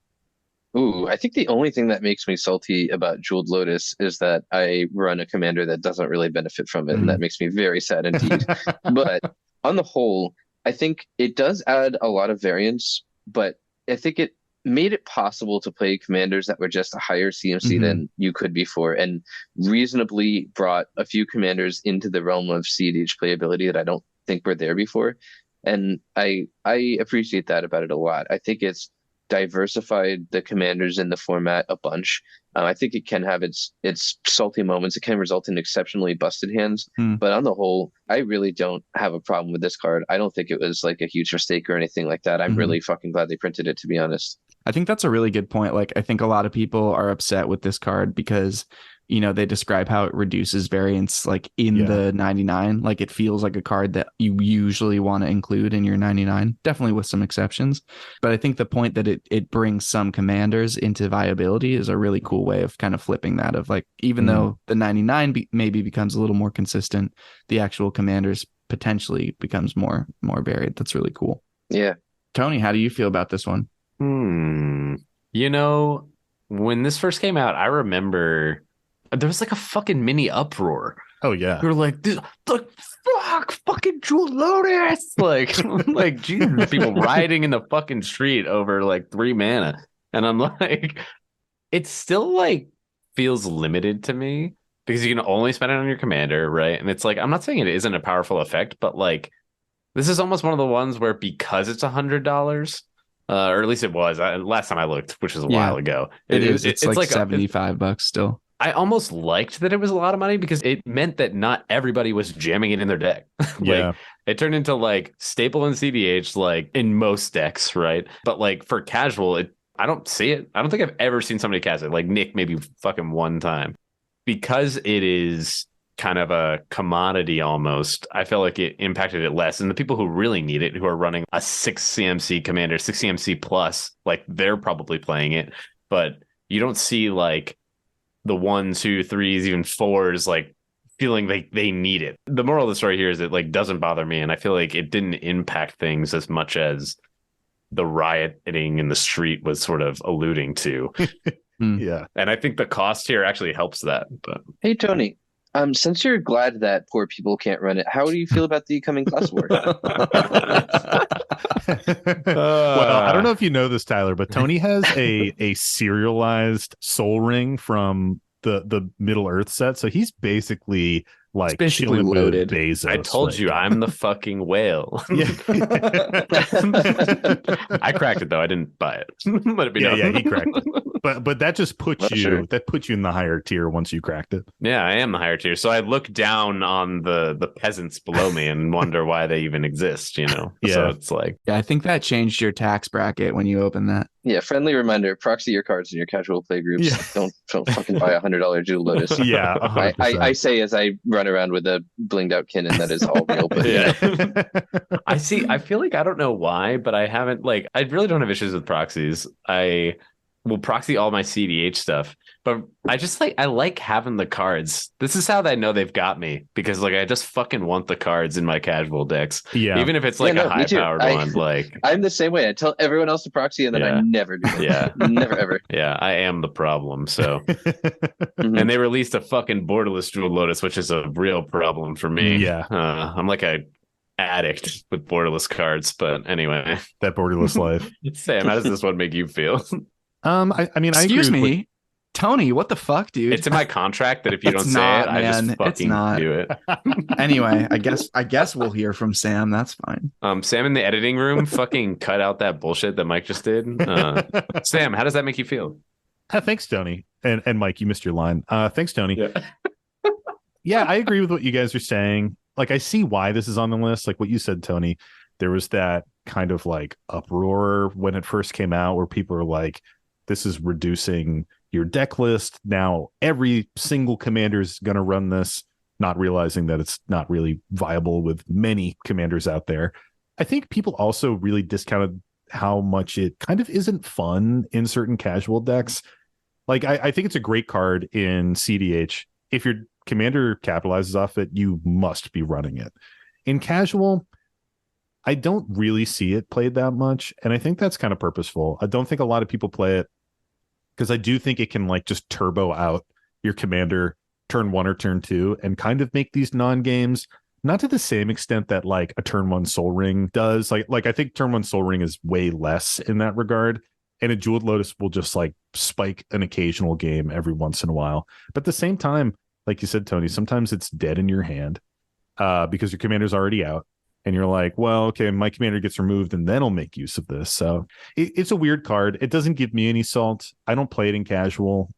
Ooh, I think the only thing that makes me salty about Jeweled Lotus is that I run a commander that doesn't really benefit from it, and that makes me very sad indeed. But on the whole, I think it does add a lot of variance, but I think it made it possible to play commanders that were just a higher CMC than you could before, and reasonably brought a few commanders into the realm of cEDH playability that I don't think were there before. And I appreciate that about it a lot. I think it's diversified the commanders in the format a bunch. I think it can have its salty moments. It can result in exceptionally busted hands, but on the whole, I really don't have a problem with this card. I don't think it was like a huge mistake or anything like that. I'm really fucking glad they printed it, to be honest. I think that's a really good point. Like, I think a lot of people are upset with this card because, you know, they describe how it reduces variance like in the 99. Like it feels like a card that you usually want to include in your 99, definitely with some exceptions. But I think the point that it brings some commanders into viability is a really cool way of kind of flipping that, of like, even though the 99 maybe becomes a little more consistent, the actual commanders potentially becomes more varied. That's really cool. Yeah. Tony, how do you feel about this one? You know, when this first came out, I remember there was like a fucking mini uproar. Oh yeah. We were like, fucking Jewel Lotus. Like Jesus, people rioting in the fucking street over like 3 mana. And I'm like, it still like feels limited to me because you can only spend it on your commander, right? And it's like, I'm not saying it isn't a powerful effect, but like this is almost one of the ones where because it's $100, or at least it was last time I looked, which was a while ago. It's like $75 still. I almost liked that it was a lot of money because it meant that not everybody was jamming it in their deck. It turned into like staple in cEDH, like in most decks, right? But like for casual, I don't see it. I don't think I've ever seen somebody cast it. Like Nick maybe fucking one time. Because it is kind of a commodity almost, I felt like it impacted it less. And the people who really need it, who are running a 6 CMC commander, 6 CMC plus, like they're probably playing it. But you don't see like the 1, 2, 3s, even 4s, like feeling like they need it. The moral of the story here is it like doesn't bother me. And I feel like it didn't impact things as much as the rioting in the street was sort of alluding to. Yeah. And I think the cost here actually helps that. But Hey, Tony. Since you're glad that poor people can't run it, how do you feel about the coming class war? Well, I don't know if you know this, Tyler, but Tony has a serialized Soul Ring from the Middle Earth set, so he's basically like basically chilling loaded. with Bezos. I told right you now. I'm the fucking whale. Yeah. I cracked it though. I didn't buy it. Let it be known. Yeah, he cracked it. But that just puts Well, you sure. that puts you in the higher tier once you cracked it. Yeah, I am the higher tier. So I look down on the peasants below me and wonder why they even exist, you know? Yeah. So it's like, Yeah, I think that changed your tax bracket when you open that. Yeah, friendly reminder: proxy your cards in your casual play groups. Yeah. Don't fucking buy $100 Jewel Lotus. Yeah, I 100%. say as I run around with a blinged out Kinnan that is all real. But yeah. I feel like I don't know why, but I haven't like I really don't have issues with proxies. I will proxy all my cEDH stuff, but I just I like having the cards. This is how I know they've got me, because like I just fucking want the cards in my casual decks. Yeah. Even if it's like a me high too. powered one. Like I'm the same way. I tell everyone else to proxy, and then Yeah. I never do it. Yeah. Never ever. yeah, I am the problem. So Mhm. and they released a fucking borderless Jewel Lotus, which is a real problem for me. Yeah. I'm like a addict with borderless cards. But anyway, That borderless life. Sam, how does this one make you feel? I mean, Excuse I agree with me, Tony. What the fuck, dude? It's in my contract that if you don't It's say not, it, I just man. It's fucking not. do it. Anyway, I guess we'll hear from Sam. That's fine. Sam in the editing room, fucking cut out that bullshit that Mike just did. Sam, how does that make you feel? Thanks, Tony. And Mike, you missed your line. Thanks, Tony. Yeah. Yeah, I agree with what you guys are saying. Like, I see why this is on the list. Like what you said, Tony, there was that kind of like uproar when it first came out where people are like, this is reducing your deck list. Now every single commander is going to run this, not realizing that it's not really viable with many commanders out there. I think people also really discounted how much it kind of isn't fun in certain casual decks. Like, I think it's a great card in cEDH. If your commander capitalizes off it, you must be running it. In casual, I don't really see it played that much, and I think that's kind of purposeful. I don't think a lot of people play it because I do think it can like just turbo out your commander turn 1 or turn 2 and kind of make these non-games, not to the same extent that like a turn 1 Soul Ring does. Like I think turn 1 Soul Ring is way less in that regard, and a Jeweled Lotus will just like spike an occasional game every once in a while. But at the same time, like you said, Tony, sometimes it's dead in your hand because your commander's already out. And you're like, well, okay, my commander gets removed and then I'll make use of this. So it's a weird card. It doesn't give me any salt. I don't play it in casual.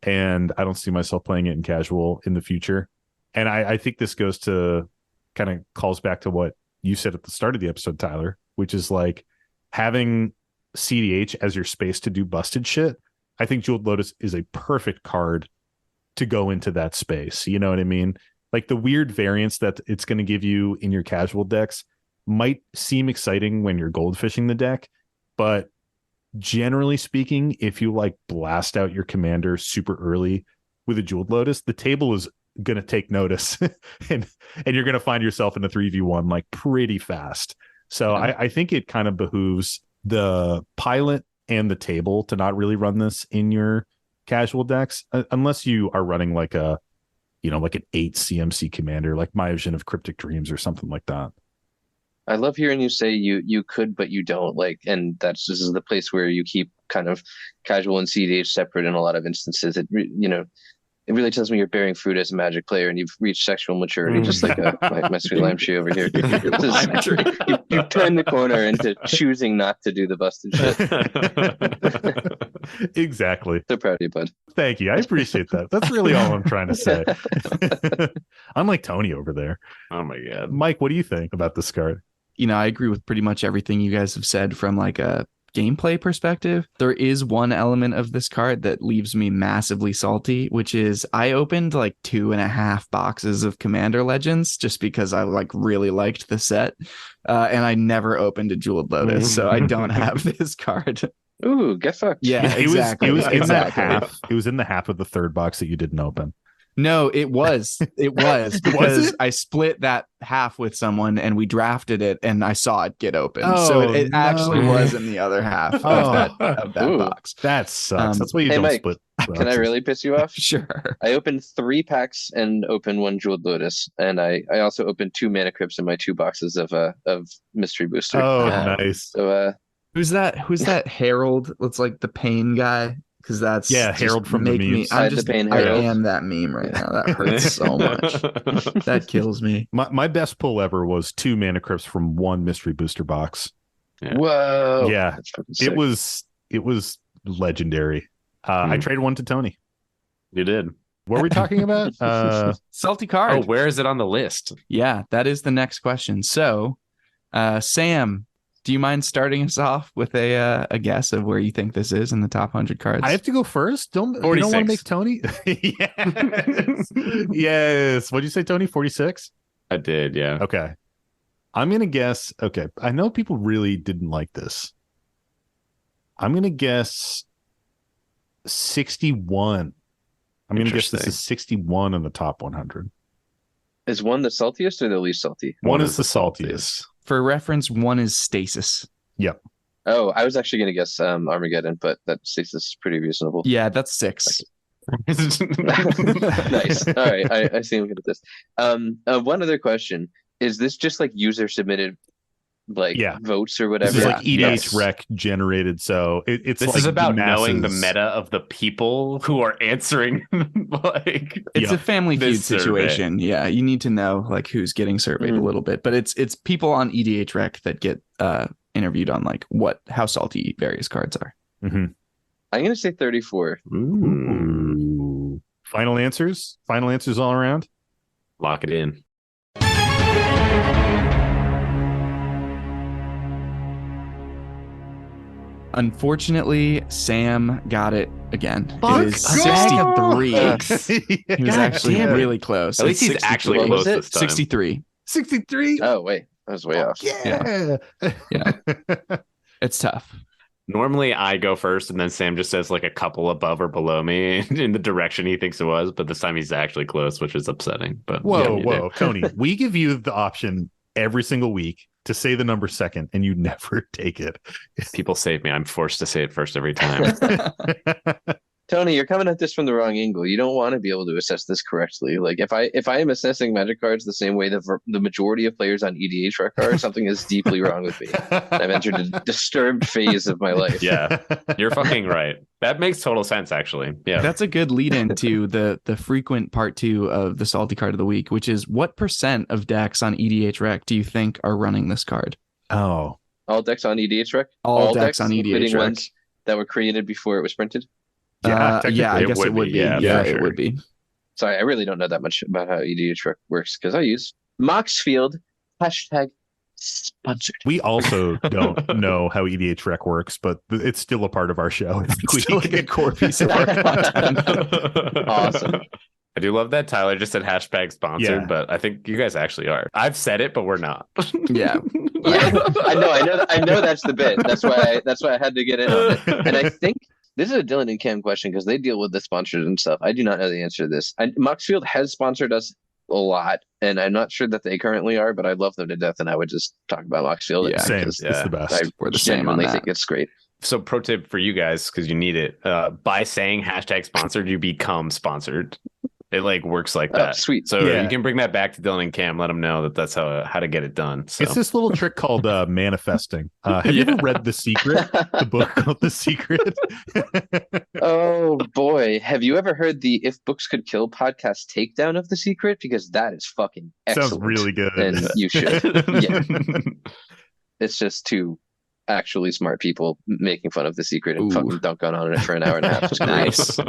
And I don't see myself playing it in casual in the future. And I think this goes to kind of calls back to what you said at the start of the episode, Tyler, which is like having cEDH as your space to do busted shit. I think Jeweled Lotus is a perfect card to go into that space. You know what I mean? Like the weird variance that it's going to give you in your casual decks might seem exciting when you're goldfishing the deck, but generally speaking, if you like blast out your commander super early with a Jeweled Lotus, the table is going to take notice and you're going to find yourself in a 3v1 like pretty fast. So Yeah. I think it kind of behooves the pilot and the table to not really run this in your casual decks unless you are running like a like an 8 CMC commander, like my Vision of Cryptic Dreams or something like that. I love hearing you say you could, but you don't. Like, and this is the place where you keep kind of casual and cEDH separate in a lot of instances. It really tells me you're bearing fruit as a Magic player and you've reached sexual maturity, just like my sweet lime tree over here. You've turned the corner into choosing not to do the busted shit. Exactly. So proud of you, bud. Thank you. I appreciate that. That's really all I'm trying to say. Unlike Tony over there. Oh my God. Mike, what do you think about this card? I agree with pretty much everything you guys have said from like a gameplay perspective, there is one element of this card that leaves me massively salty, which is I opened like 2.5 boxes of Commander Legends just because I like really liked the set, and I never opened a Jeweled Lotus, so I don't have this card. Ooh, get fucked. Yeah, exactly. It was in that exactly. half. It was in the half of the third box that you didn't open. No, it was because Was it? I split that half with someone and we drafted it and I saw it get open. Oh, So it actually no. was in the other half of Oh. that Ooh. box. That sucks. That's why you Hey, don't Mike, split. Can I really piss you off? Sure. I opened 3 packs and opened 1 Jeweled Lotus, and I also opened 2 Mana Crypts in my 2 boxes of Mystery Booster. Oh, Wow. nice. So Who's that Harold? Looks like the pain guy. Because that's just Harold from the make me. memes. I'm The just. Pain I Harold. am that meme right now. That hurts so much. That kills me. My best pull ever was 2 Mana Crypts from 1 Mystery Booster box. Yeah. whoa, Yeah, that's fucking sick. it was legendary. I traded one to Tony. You did. What were we talking about? Salty card. Oh, where is it on the list? Yeah, that is the next question. So, Sam, do you mind starting us off with a guess of where you think this is in the top 100 cards? I have to go first. You don't 46. want to make Tony? Yes. Yes. What'd you say, Tony? 46? I did, yeah. Okay. I'm going to guess. Okay. I know people really didn't like this. I'm going to guess 61. I'm going to guess this Interesting. is 61 in the top 100. Is 1 the saltiest or the least salty? One is the saltiest. For reference, one is Stasis. Oh, I was actually going to guess Armageddon, but that stasis is pretty reasonable. Yeah, that's 6. Nice. All right, I see. I'm good at this. One other question: is this just like user submitted, like Yeah. votes or This whatever? is like EDH Yes. rec generated. So it's This like is about the knowing the masses. meta of the people who are answering. Like, It's Yeah. a family feud This survey. situation. Yeah, you need to know like who's getting surveyed a Mhm. little bit, but it's people on EDH Rec that get interviewed on like how salty various cards are. Mhm. I'm going to say 34. Ooh. Final answers all around. lock it in. Unfortunately, Sam got it again. Fuck It is off. 63. He was God actually damn it. really close. At least It's he's actually 63. What was close it? this time. 63. 63. Oh wait, I was way off. Yeah. Yeah. It's tough. Normally I go first and then Sam just says like a couple above or below me in the direction he thinks it was, but this time he's actually close, which is upsetting. But Whoa, yeah, whoa, Tony. We give you the option every single week to say the number second, and you never take it. people save me. I'm forced to say it first every time. Tony, you're coming at this from the wrong angle. You don't want to be able to assess this correctly. Like if I am assessing Magic cards the same way the majority of players on EDH rec are, something is deeply wrong with me. I've entered a disturbed phase of my life. Yeah, you're fucking right. That makes total sense, actually. Yeah. That's a good lead into the frequent part 2 of the salty card of the week, which is what % of decks on EDH Rec do you think are running this card? Oh, All decks on EDH rec? All decks on EDH including Rec. ones that were created before it was printed? yeah, Yeah, I It guess would it would be, be. yeah, Yeah, for it sure. would be. Sorry, I really don't know that much about how EDH rec works because I use Moxfield #sponsored. we also don't know how EDH Rec works, but it's still a part of our show. It's still like a core piece of our content. Awesome. I do love that Tyler just said hashtag sponsored, Yeah. but I think you guys actually are. I've said it, but we're not. Yeah. Yeah, I know that's the bit. That's why I had to get in on it. And I think this is a Dylan and Cam question because they deal with the sponsors and stuff. I do not know the answer to this. Moxfield has sponsored us a lot, and I'm not sure that they currently are, but I love them to death, and I would just talk about Moxfield. Yeah, Same. because It's yeah. the best. I We're the same on genuinely that. think it's great. So pro tip for you guys, because you need it, by saying hashtag sponsored, you become sponsored. It like works like Oh, that. sweet. So Yeah. you can bring that back to Dylan and Cam. Let them know that that's how to get it done. So It's this little trick called manifesting. Have you ever read The Secret? The book called The Secret? Oh boy, have you ever heard the If Books Could Kill podcast takedown of The Secret? Because that is fucking excellent. Sounds really good. And you should. Yeah. It's just two actually smart people making fun of The Secret and Ooh. fucking dunking on it for an hour and a half. It's great. Nice.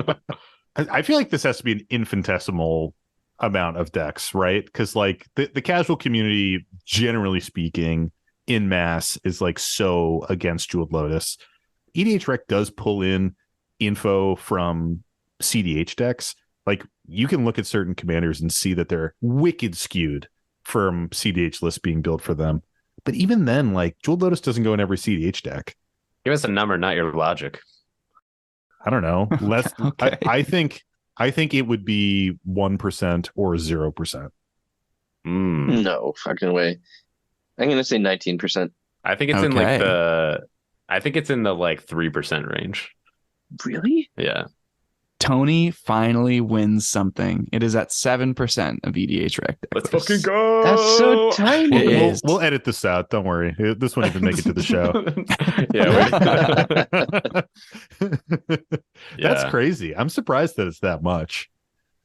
I feel like this has to be an infinitesimal amount of decks, right? Because like the casual community, generally speaking, in mass is like so against Jeweled Lotus. EDH Rec does pull in info from cEDH decks. Like, you can look at certain commanders and see that they're wicked skewed from cEDH lists being built for them. But even then, like, Jeweled Lotus doesn't go in every cEDH deck. Give us a number, not your logic. I don't know. Less. Okay. I think it would be 1% or 0%. No fucking way. I'm gonna say 19%. I think it's in like I think it's in the like 3% range. Really? Yeah. Tony finally wins something. It is at 7% of EDH Rec. Let's fucking go. That's so tiny. We'll We'll edit this out. Don't worry. This won't even make it to the show. That's crazy. I'm surprised that it's that much.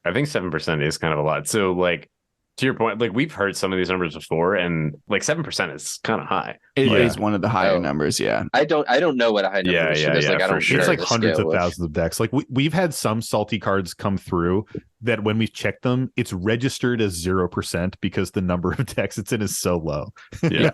I think 7% is kind of a lot. So, like, to your point, like, we've heard some of these numbers before, and like 7% is kind of high. It is one of the higher numbers. Yeah. I don't know what a high number is. Like, I don't sure. It's like hundreds of thousands of decks. Like, we've had some salty cards come through that when we check them, it's registered as 0% because the number of decks it's in is so low. Yeah.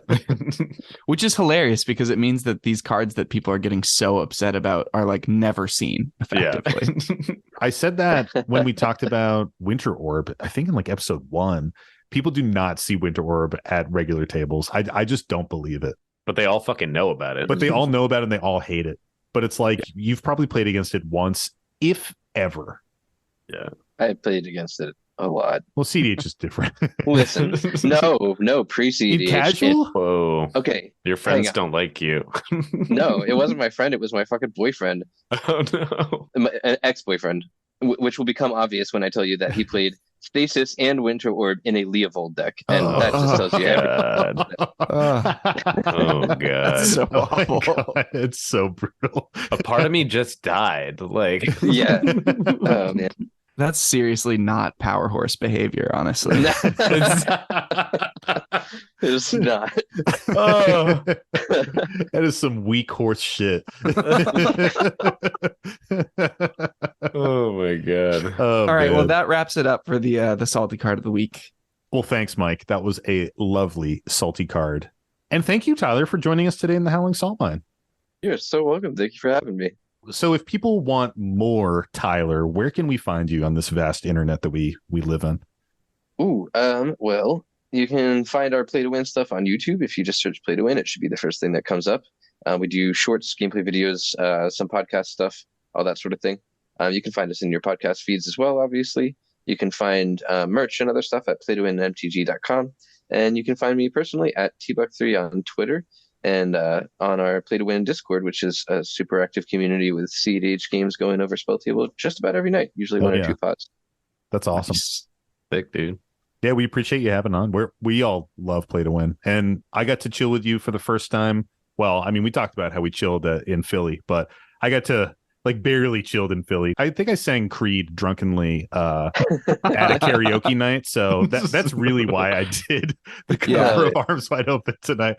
Which is hilarious because it means that these cards that people are getting so upset about are like never seen effectively. Yeah. I said that when we talked about Winter Orb, I think in like episode 1, people do not see Winter Orb at regular tables. I just don't believe it. But they all fucking know about it. But they all know about it and they all hate it. But it's like, you've probably played against it once, if ever. Yeah. I played against it a lot. Well, cEDH is different. Listen, no, pre-cEDH. Casual? Whoa. Okay. Your friends don't like you. No, it wasn't my friend. It was my fucking boyfriend. Oh, no. An ex-boyfriend, which will become obvious when I tell you that he played Stasis and Winter Orb in a Leovold deck. And that just tells you everything. Oh, God. That's so awful. God, it's so brutal. A part of me just died. Like, Yeah. Oh, man. That's seriously not power horse behavior, honestly. It's not. Oh, that is some weak horse shit. oh my God. Oh, All right. man. Well, that wraps it up for the salty card of the week. Well, thanks, Mike. That was a lovely salty card. And thank you, Tyler, for joining us today in the Howling Salt Mine. You're so welcome. Thank you for having me. So if people want more Tyler, where can we find you on this vast internet that we live in? Well, you can find our Play to Win stuff on YouTube. If you just search Play to Win, it should be the first thing that comes up. We do shorts, gameplay videos, some podcast stuff, all that sort of thing. You can find us in your podcast feeds as well, obviously. You can find merch and other stuff at playtowinmtg.com. And you can find me personally at tbuck3 on Twitter. And on our Play to Win Discord, which is a super active community with cEDH games going over Spell Table just about every night, usually one or two pods. That's awesome. Sick, dude. Yeah, we appreciate you having on. We all love Play to Win. And I got to chill with you for the first time. Well, I mean, we talked about how we chilled in Philly, but I got to barely chilled in Philly. I think I sang Creed drunkenly at a karaoke night. So that's really why I did the cover of Arms Wide Open tonight.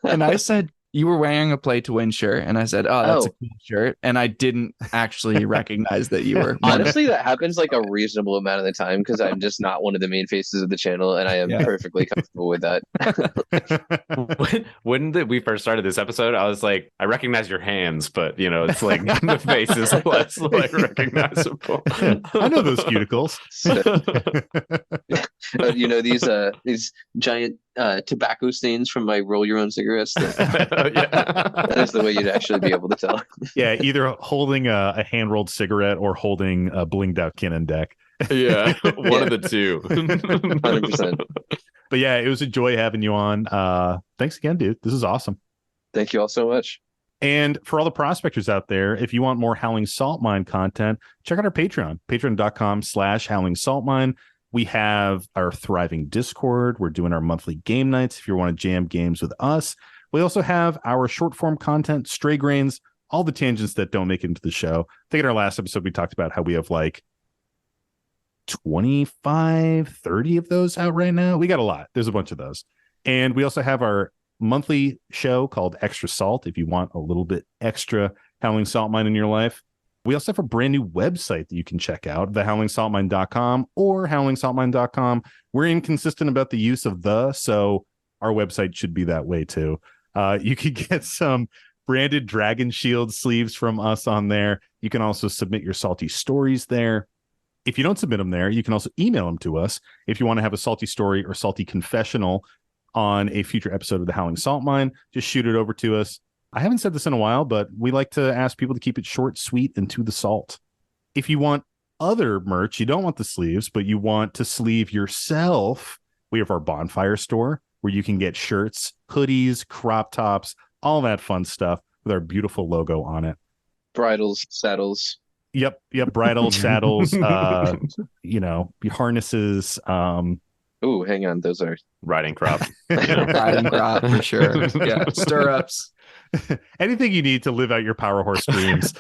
And I said, you were wearing a Play to Win shirt. And I said, oh, that's a cool shirt. And I didn't actually recognize that you were. Honestly, that happens like a reasonable amount of the time because I'm just not one of the main faces of the channel. And I am perfectly comfortable with that. When we first started this episode, I was like, I recognize your hands, but it's like the face is less like recognizable. I know those cuticles. These giant tobacco stains from my roll your own cigarettes. That is the way you'd actually be able to tell. Yeah, either holding a hand rolled cigarette or holding a blinged out Kinnan deck. Yeah, one of the two. 100%. But yeah, it was a joy having you on. Thanks again, dude. This is awesome. Thank you all so much. And for all the prospectors out there, if you want more Howling Salt Mine content, check out our Patreon, patreon.com/Howling Salt Mine. We have our thriving Discord. We're doing our monthly game nights if you want to jam games with us. We also have our short form content, Stray Grains, all the tangents that don't make it into the show. I think in our last episode, we talked about how we have like 25, 30 of those out right now. We got a lot. There's a bunch of those. And we also have our monthly show called Extra Salt if you want a little bit extra Howling Salt Mine in your life. We also have a brand new website that you can check out, thehowlingsaltmine.com or howlingsaltmine.com. We're inconsistent about the use of so our website should be that way too. You could get some branded Dragon Shield sleeves from us on there. You can also submit your salty stories there. If you don't submit them there, you can also email them to us if you want to have a salty story or salty confessional on a future episode of the Howling Salt Mine. Just shoot it over to us. I haven't said this in a while, but we like to ask people to keep it short, sweet, and to the salt. If you want other merch, you don't want the sleeves, but you want to sleeve yourself, we have our Bonfire store where you can get shirts, hoodies, crop tops, all that fun stuff with our beautiful logo on it. Bridles, saddles. Yep. Bridle, saddles, harnesses. Ooh, hang on. Those are Riding crop. Riding crop for sure. Yeah. Stirrups. Anything you need to live out your power horse dreams.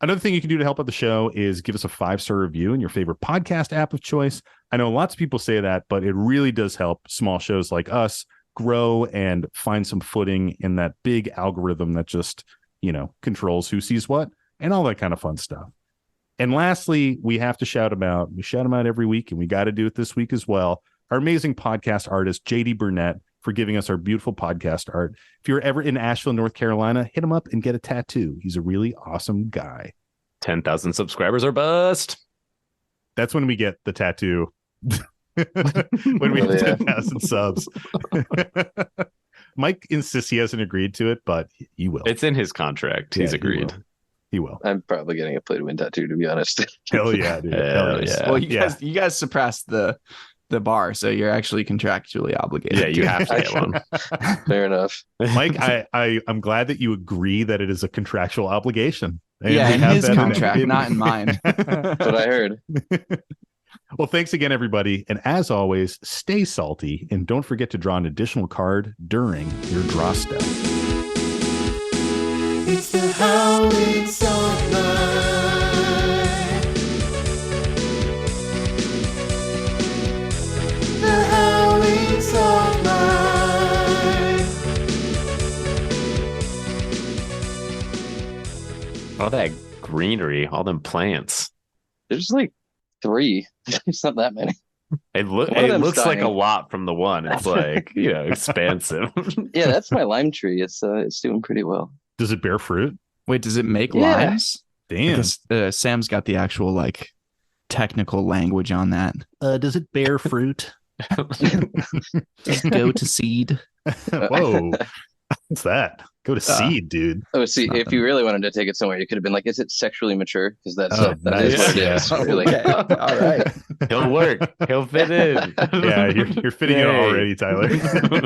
Another thing you can do to help out the show is give us a 5-star review in your favorite podcast app of choice. I know lots of people say that, but it really does help small shows like us grow and find some footing in that big algorithm that just, controls who sees what and all that kind of fun stuff. And lastly, we have to shout them out every week, and we got to do it this week as well. Our amazing podcast artist, JD Burnett, for giving us our beautiful podcast art. If you're ever in Asheville, North Carolina, hit him up and get a tattoo. He's a really awesome guy. 10,000 subscribers or bust. That's when we get the tattoo. When we have 10,000 subs. Mike insists he hasn't agreed to it, but he will. It's in his contract. He's agreed. He will. I'm probably getting a play to win tattoo, to be honest. Hell yeah, dude. Hell yeah. Well, you guys surpassed the bar, so you're actually contractually obligated. Yeah, you have to get one. Fair enough. Mike, I'm glad that you agree that it is a contractual obligation. And yeah, we in have his that contract, not in mine. That's what I heard. Well, thanks again, everybody. And as always, stay salty and don't forget to draw an additional card during your draw step. It's the Howling Salt Mine. The Howling Salt Mine. All that greenery, all them plants. There's like 3. There's not that many. It One of looks them's like dying. a lot from the one. It's like, expansive. Yeah, that's my lime tree. It's doing pretty well. Does it bear fruit? Wait, does it make Yeah. limes? Damn. Because, Sam's got the actual technical language on that. Does it bear fruit? Just go to seed. Whoa. What's that? Go to seed, dude. Oh, see, if Nothing. you really wanted to take it somewhere, you could have been like, "Is it sexually mature?" Because that nice. is what it Yeah. is. Really. Okay. All right. He'll work. He'll fit in. Yeah, you're fitting in Yay. already, Tyler.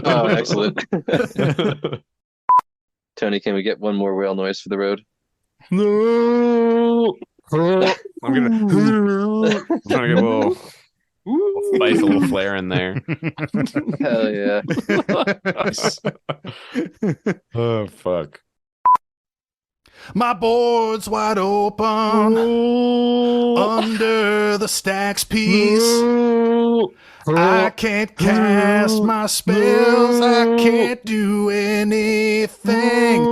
Oh, excellent. Tony, can we get one more whale noise for the road? No. I'm gonna get a little spice, a little flair in there. Hell yeah. Oh fuck. My board's wide open under the stacks piece. I can't cast my spells. I can't do anything.